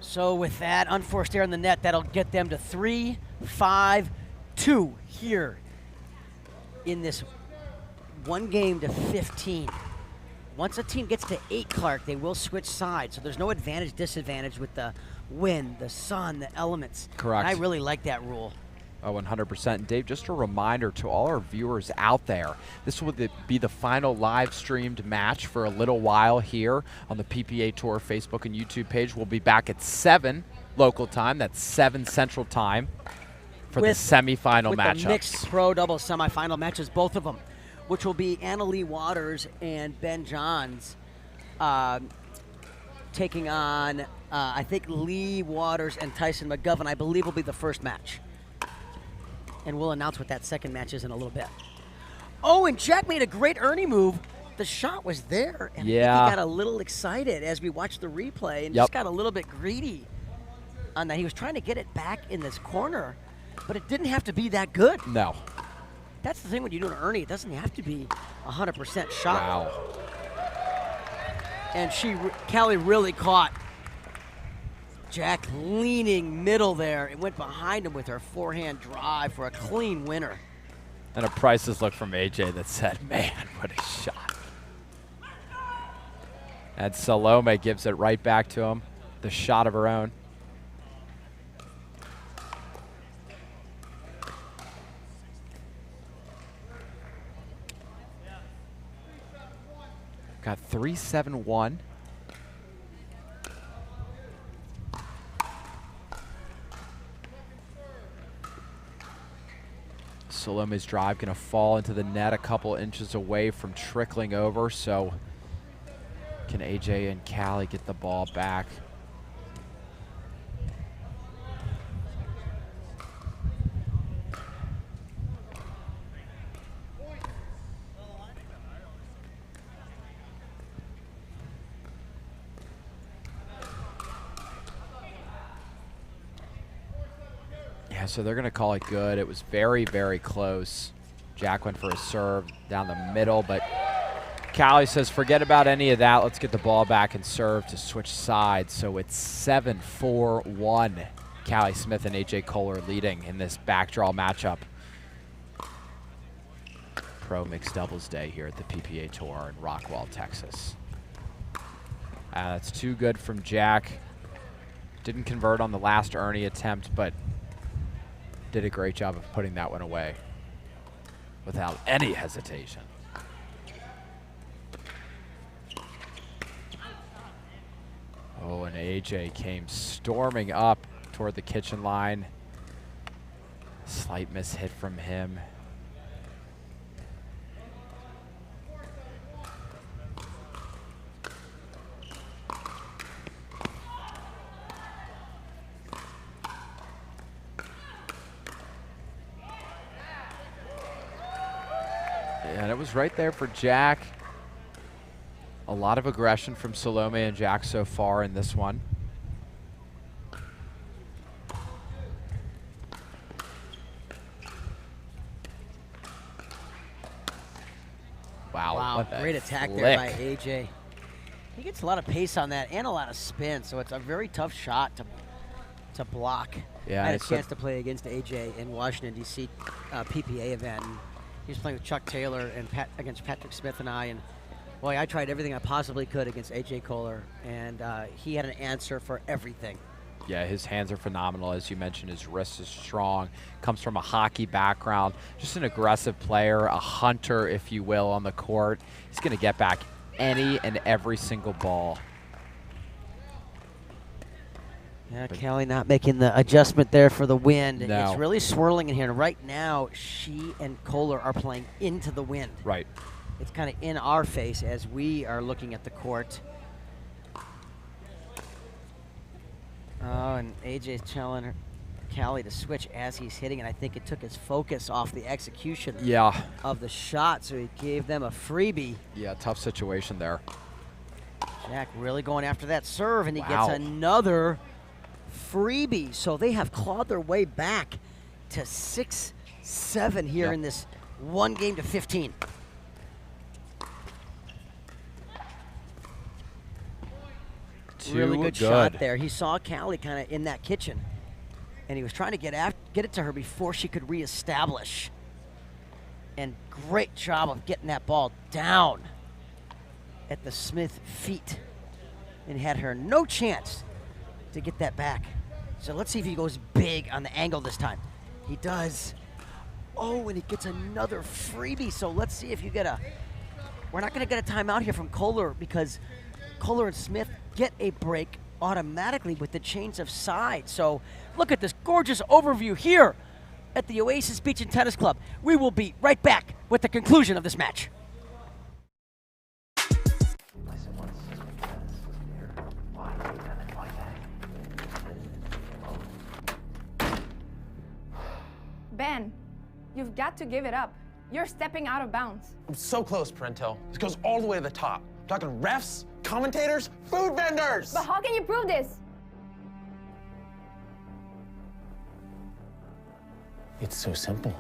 So with that unforced error in the net, that'll get them to 3-5-2 here in this one game to 15. Once a team gets to 8, Clark, they will switch sides. So there's no advantage, disadvantage with the wind, the sun, the elements. Correct. And I really like that rule. Oh, 100%. And Dave, just a reminder to all our viewers out there, this will be the final live streamed match for a little while here on the PPA Tour Facebook and YouTube page. We'll be back at 7 local time. That's 7 Central time for the semifinal matchups. With the mixed pro double semifinal matches, both of them, which will be Leigh Waters and Ben Johns taking on, I think, Leigh Waters and Tyson McGuffin, I believe, will be the first match. And we'll announce what that second match is in a little bit. Oh, and Jack made a great Ernie move. The shot was there, and I think he got a little excited as we watched the replay and just got a little bit greedy on that. He was trying to get it back in this corner, but it didn't have to be that good. No. That's the thing when you do an Ernie, it doesn't have to be 100% shot. Wow. And Callie really caught Jack leaning middle there. It went behind him with her forehand drive for a clean winner. And a priceless look from AJ that said, man, what a shot. And Salome gives it right back to him, the shot of her own. Got 3-7-1. Salome's drive going to fall into the net a couple inches away from trickling over, so Can AJ and Callie get the ball back? Yeah, so they're going to call it good. It was very, very close. Jack went for a serve down the middle, but Callie says, forget about any of that. Let's get the ball back and serve to switch sides. So it's 7-4-1. Callie Smith and AJ Koller leading in this backdraw matchup. Pro Mixed Doubles Day here at the PPA Tour in Rockwall, Texas. That's too good from Jack. Didn't convert on the last Ernie attempt, but did a great job of putting that one away without any hesitation. Oh, and AJ came storming up toward the kitchen line. Slight miss hit from him. And it was right there for Jack. A lot of aggression from Salome and Jack so far in this one. Wow, what great attack there by AJ. He gets a lot of pace on that and a lot of spin, so it's a very tough shot to block. Yeah, I had a chance to play against AJ in Washington, D.C. PPA event. And he was playing with Chuck Taylor and against Patrick Smith and I, and boy, I tried everything I possibly could against AJ Koller, and he had an answer for everything. Yeah, his hands are phenomenal. As you mentioned, his wrist is strong, comes from a hockey background, just an aggressive player, a hunter, if you will, on the court. He's going to get back any and every single ball. Yeah, Callie not making the adjustment there for the wind. No. It's really swirling in here. And right now, she and Koller are playing into the wind. Right. It's kind of in our face as we are looking at the court. Oh, and AJ's telling her, Callie to switch as he's hitting, and I think it took his focus off the execution of the shot, so he gave them a freebie. Yeah, tough situation there. Jack really going after that serve, and he gets another freebie. So they have clawed their way back to 6-7 here in this one game to 15. Really good shot there. He saw Callie kind of in that kitchen, and he was trying to get it to her before she could reestablish. And great job of getting that ball down at the Smith feet, and had her no chance to get that back. So let's see if he goes big on the angle this time. He does. Oh, and he gets another freebie. So let's see if you get a... We're not going to get a timeout here from Koller, because Koller and Smith get a break automatically with the change of side. So look at this gorgeous overview here at the Oasis Beach and Tennis Club. We will be right back with the conclusion of this match. Ben, you've got to give it up. You're stepping out of bounds. I'm so close, Parenteau. This goes all the way to the top. I'm talking refs, commentators, food vendors. But how can you prove this? It's so simple.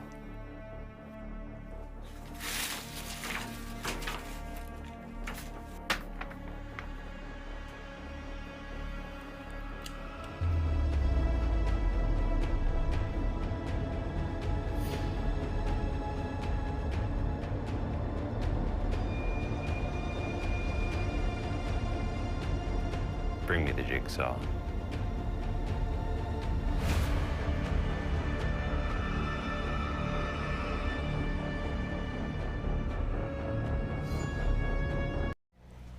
Bring me the jigsaw.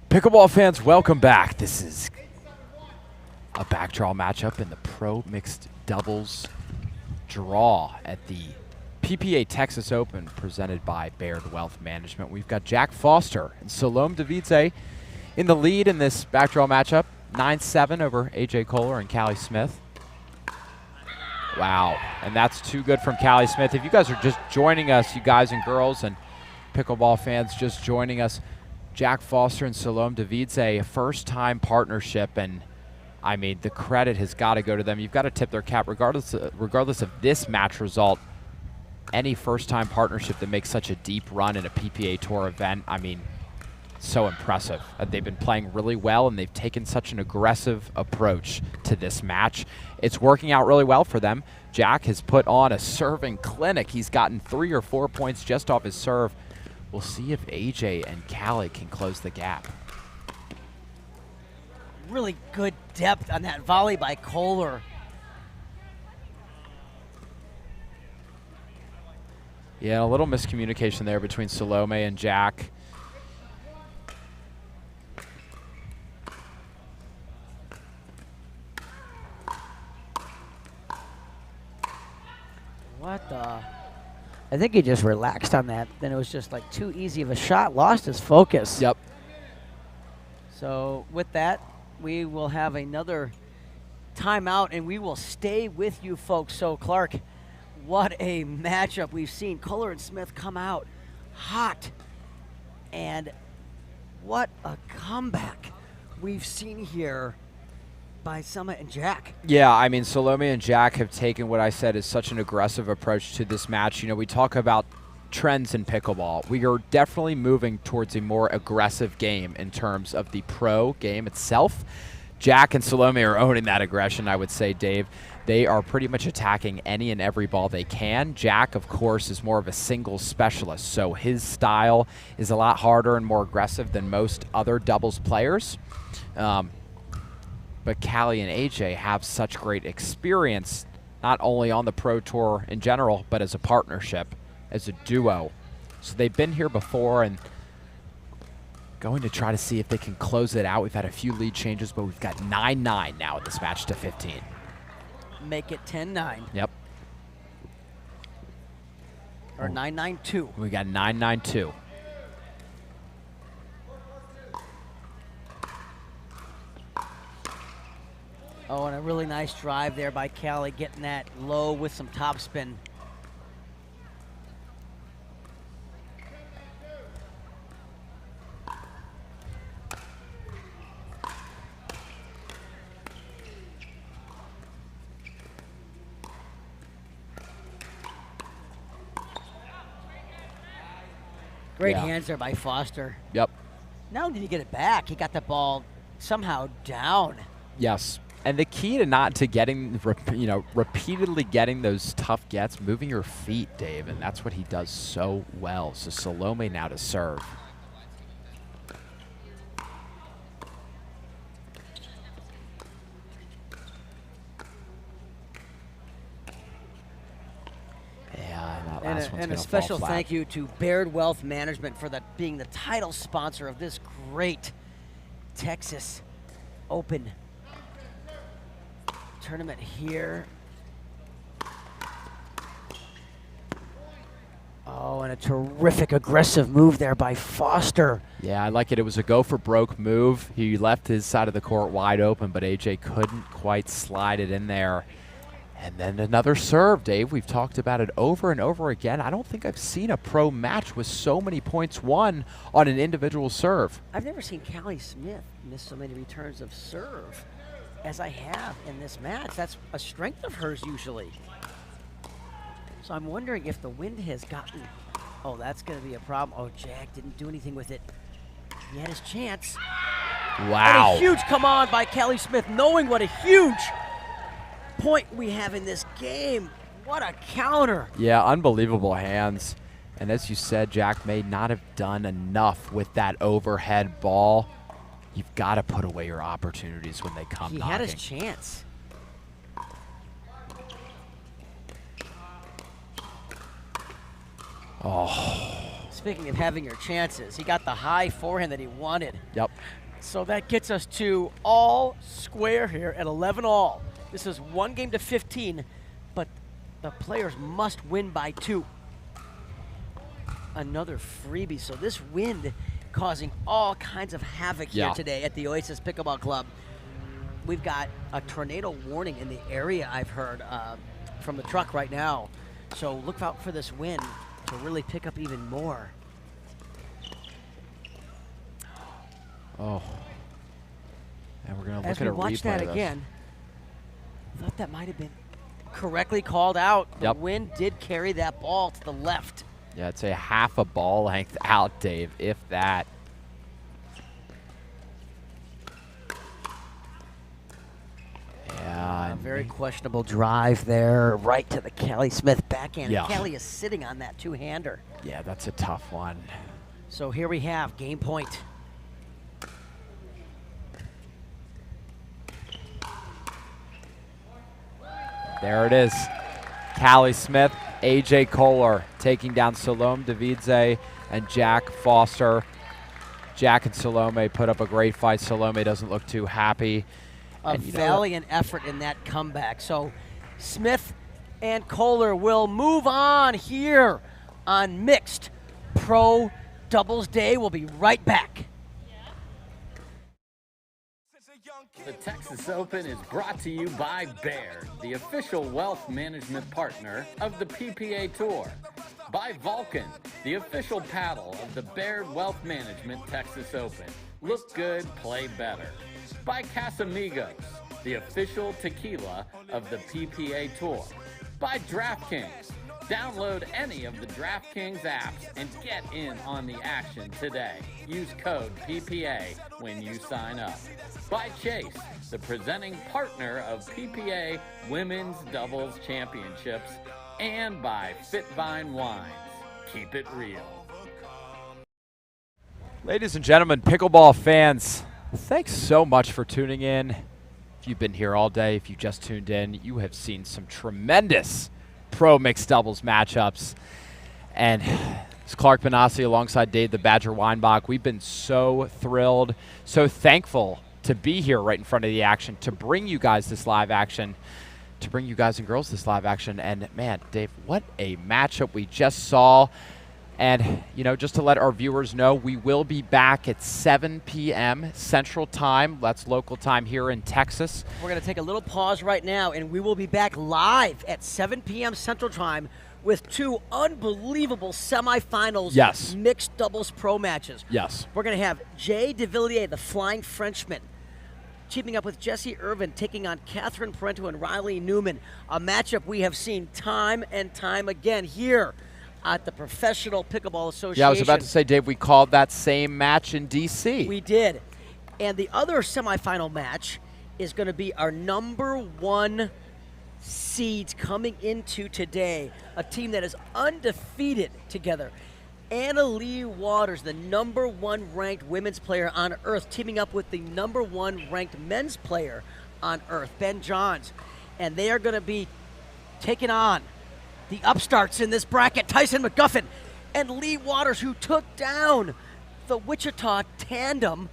Pickleball fans, welcome back. This is a backdraw matchup in the Pro Mixed Doubles draw at the PPA Texas Open presented by Baird Wealth Management. We've got Jack Foster and Salome Devidze in the lead in this backdraw matchup, 9-7 over AJ Koller and Callie Smith. Wow, and that's too good from Callie Smith. If you guys are just joining us, you guys and girls and pickleball fans just joining us, Jack Foster and Salome Devidze, a first-time partnership, and I mean, the credit has got to go to them. You've got to tip their cap regardless of this match result. Any first-time partnership that makes such a deep run in a PPA Tour event, I mean, so impressive. They've been playing really well, and they've taken such an aggressive approach to this match. It's working out really well for them. Jack has put on a serving clinic. He's gotten 3 or 4 points just off his serve. We'll see if AJ and Callie can close the gap. Really good depth on that volley by Koller. Yeah, a little miscommunication there between Salome and Jack. What the? I think he just relaxed on that. Then it was just like too easy of a shot. Lost his focus. Yep. So with that, we will have another timeout, and we will stay with you folks. So Clark, what a matchup we've seen. Koller and Smith come out hot, and what a comeback we've seen here by Summit and Jack. Yeah, I mean, Salome and Jack have taken what I said is such an aggressive approach to this match. You know, we talk about trends in pickleball. We are definitely moving towards a more aggressive game in terms of the pro game itself. Jack and Salome are owning that aggression, I would say, Dave. They are pretty much attacking any and every ball they can. Jack, of course, is more of a singles specialist, so his style is a lot harder and more aggressive than most other doubles players. But Callie and AJ have such great experience, not only on the Pro Tour in general, but as a partnership, as a duo. So they've been here before and going to try to see if they can close it out. We've had a few lead changes, but we've got 9-9 now in this match to 15. Make it 10-9. Yep. Or 9-9-2. We got 9-9-2. Oh, and a really nice drive there by Callie, getting that low with some topspin. Great hands there by Foster. Yep. Not only did he get it back, he got the ball somehow down. Yes. And the key to getting, repeatedly getting those tough gets, moving your feet, Dave, and that's what he does so well. So Salome now to serve. And a special thank you to Baird Wealth Management for being the title sponsor of this great Texas Open tournament here. Oh, and a terrific aggressive move there by Foster. Yeah, I like it. It was a go for broke move. He left his side of the court wide open, but AJ couldn't quite slide it in there. And then another serve, Dave. We've talked about it over and over again. I don't think I've seen a pro match with so many points won on an individual serve. I've never seen Callie Smith miss so many returns of serve as I have in this match. That's a strength of hers usually. So I'm wondering if the wind has gotten... Oh, that's going to be a problem. Oh, Jack didn't do anything with it. He had his chance. Wow. And a huge come on by Callie Smith, knowing what a huge point we have in this game. What a counter. Yeah, unbelievable hands. And as you said, Jack may not have done enough with that overhead ball. You've got to put away your opportunities when they come knocking. He had his chance. Oh. Speaking of having your chances, he got the high forehand that he wanted. Yep. So that gets us to all square here at 11-all. This is 1 game to 15, but the players must win by 2. Another freebie. So this wind causing all kinds of havoc here today at the Oasis Pickleball Club. We've got a tornado warning in the area, I've heard, from the truck right now. So look out for this wind to really pick up even more. Oh. And we're going to look As at we a watch replay that of this. again, I thought that might have been correctly called out. The wind did carry that ball to the left. Yeah, I'd say half a ball length out, Dave, if that. Yeah. A very questionable drive there, right to the Callie Smith backhand. Yeah. Callie is sitting on that two-hander. Yeah, that's a tough one. So here we have game point. There it is. Callie Smith, AJ Koller taking down Salome Devidze and Jack Foster. Jack and Salome put up a great fight. Salome doesn't look too happy. A valiant effort in that comeback. So Smith and Koller will move on here on Mixed Pro Doubles Day. We'll be right back. The Texas Open is brought to you by Baird, the official wealth management partner of the PPA Tour. By Vulcan, the official paddle of the Baird Wealth Management Texas Open. Look good, play better. By Casamigos, the official tequila of the PPA Tour. By DraftKings. Download any of the DraftKings apps and get in on the action today. Use code PPA when you sign up. By Chase, the presenting partner of PPA Women's Doubles Championships. And by Fitvine Wines. Keep it real. Ladies and gentlemen, pickleball fans, thanks so much for tuning in. If you've been here all day, if you just tuned in, you have seen some tremendous pro mixed doubles matchups. And it's Clark Benassi alongside Dave the Badger Weinbach. We've been so thrilled, so thankful to be here right in front of the action, to bring you guys this live action, to bring you guys and girls this live action. And man, Dave, what a matchup we just saw. And, you know, just to let our viewers know, we will be back at 7 p.m. Central Time. That's local time here in Texas. We're going to take a little pause right now, and we will be back live at 7 p.m. Central Time with two unbelievable semifinals mixed doubles pro matches. Yes. We're going to have Jay Devilliers, the Flying Frenchman, teaming up with Jessie Irvine, taking on Catherine Parenteau and Riley Newman, a matchup we have seen time and time again here at the Professional Pickleball Association. Yeah, I was about to say, Dave, we called that same match in D.C. We did. And the other semifinal match is going to be our #1 seeds coming into today, a team that is undefeated together. Leigh Waters, the #1 ranked women's player on earth, teaming up with the #1 ranked men's player on earth, Ben Johns. And they are going to be taking on the upstarts in this bracket, Tyson McGuffin and Leigh Waters, who took down the Wichita tandem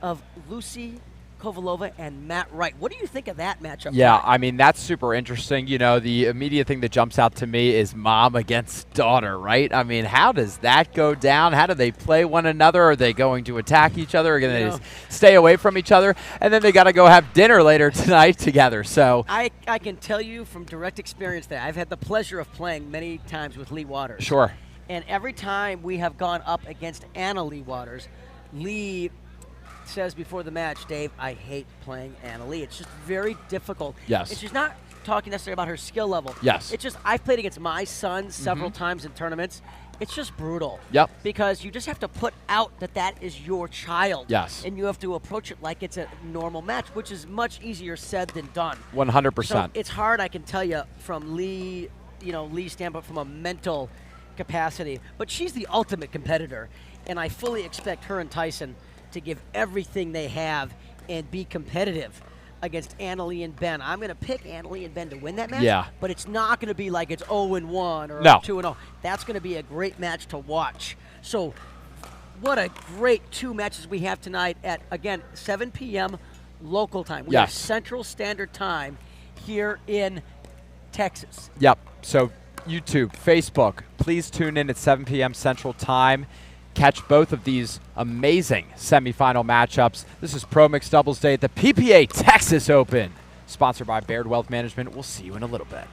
of Lucy Kovalova and Matt Wright. What do you think of that matchup? Yeah, tonight? I mean, that's super interesting. You know, the immediate thing that jumps out to me is mom against daughter, right? I mean, how does that go down? How do they play one another? Are they going to attack each other? Are they going to just stay away from each other? And then they got to go have dinner later tonight together. So I can tell you from direct experience that I've had the pleasure of playing many times with Leigh Waters. Sure. And every time we have gone up against Leigh Waters, Leigh says before the match, Dave, I hate playing Leigh. It's just very difficult. Yes. And she's not talking necessarily about her skill level. Yes. It's just, I've played against my son several times in tournaments. It's just brutal. Yep. Because you just have to put out that is your child. Yes. And you have to approach it like it's a normal match, which is much easier said than done. 100%. So it's hard, I can tell you, from Leigh's standpoint, from a mental capacity. But she's the ultimate competitor, and I fully expect her and Tyson to give everything they have and be competitive against Leigh and Ben. I'm going to pick Leigh and Ben to win that match. Yeah. But it's not going to be like it's 0-1 or No. 2-0. That's going to be a great match to watch. So what a great two matches we have tonight at, again, 7 p.m. local time. We have Central Standard Time here in Texas. Yep. So YouTube, Facebook, please tune in at 7 p.m. Central Time. catch both of these amazing semifinal matchups. This is Pro Mixed Doubles Day at the PPA Texas Open, sponsored by Baird Wealth Management. We'll see you in a little bit.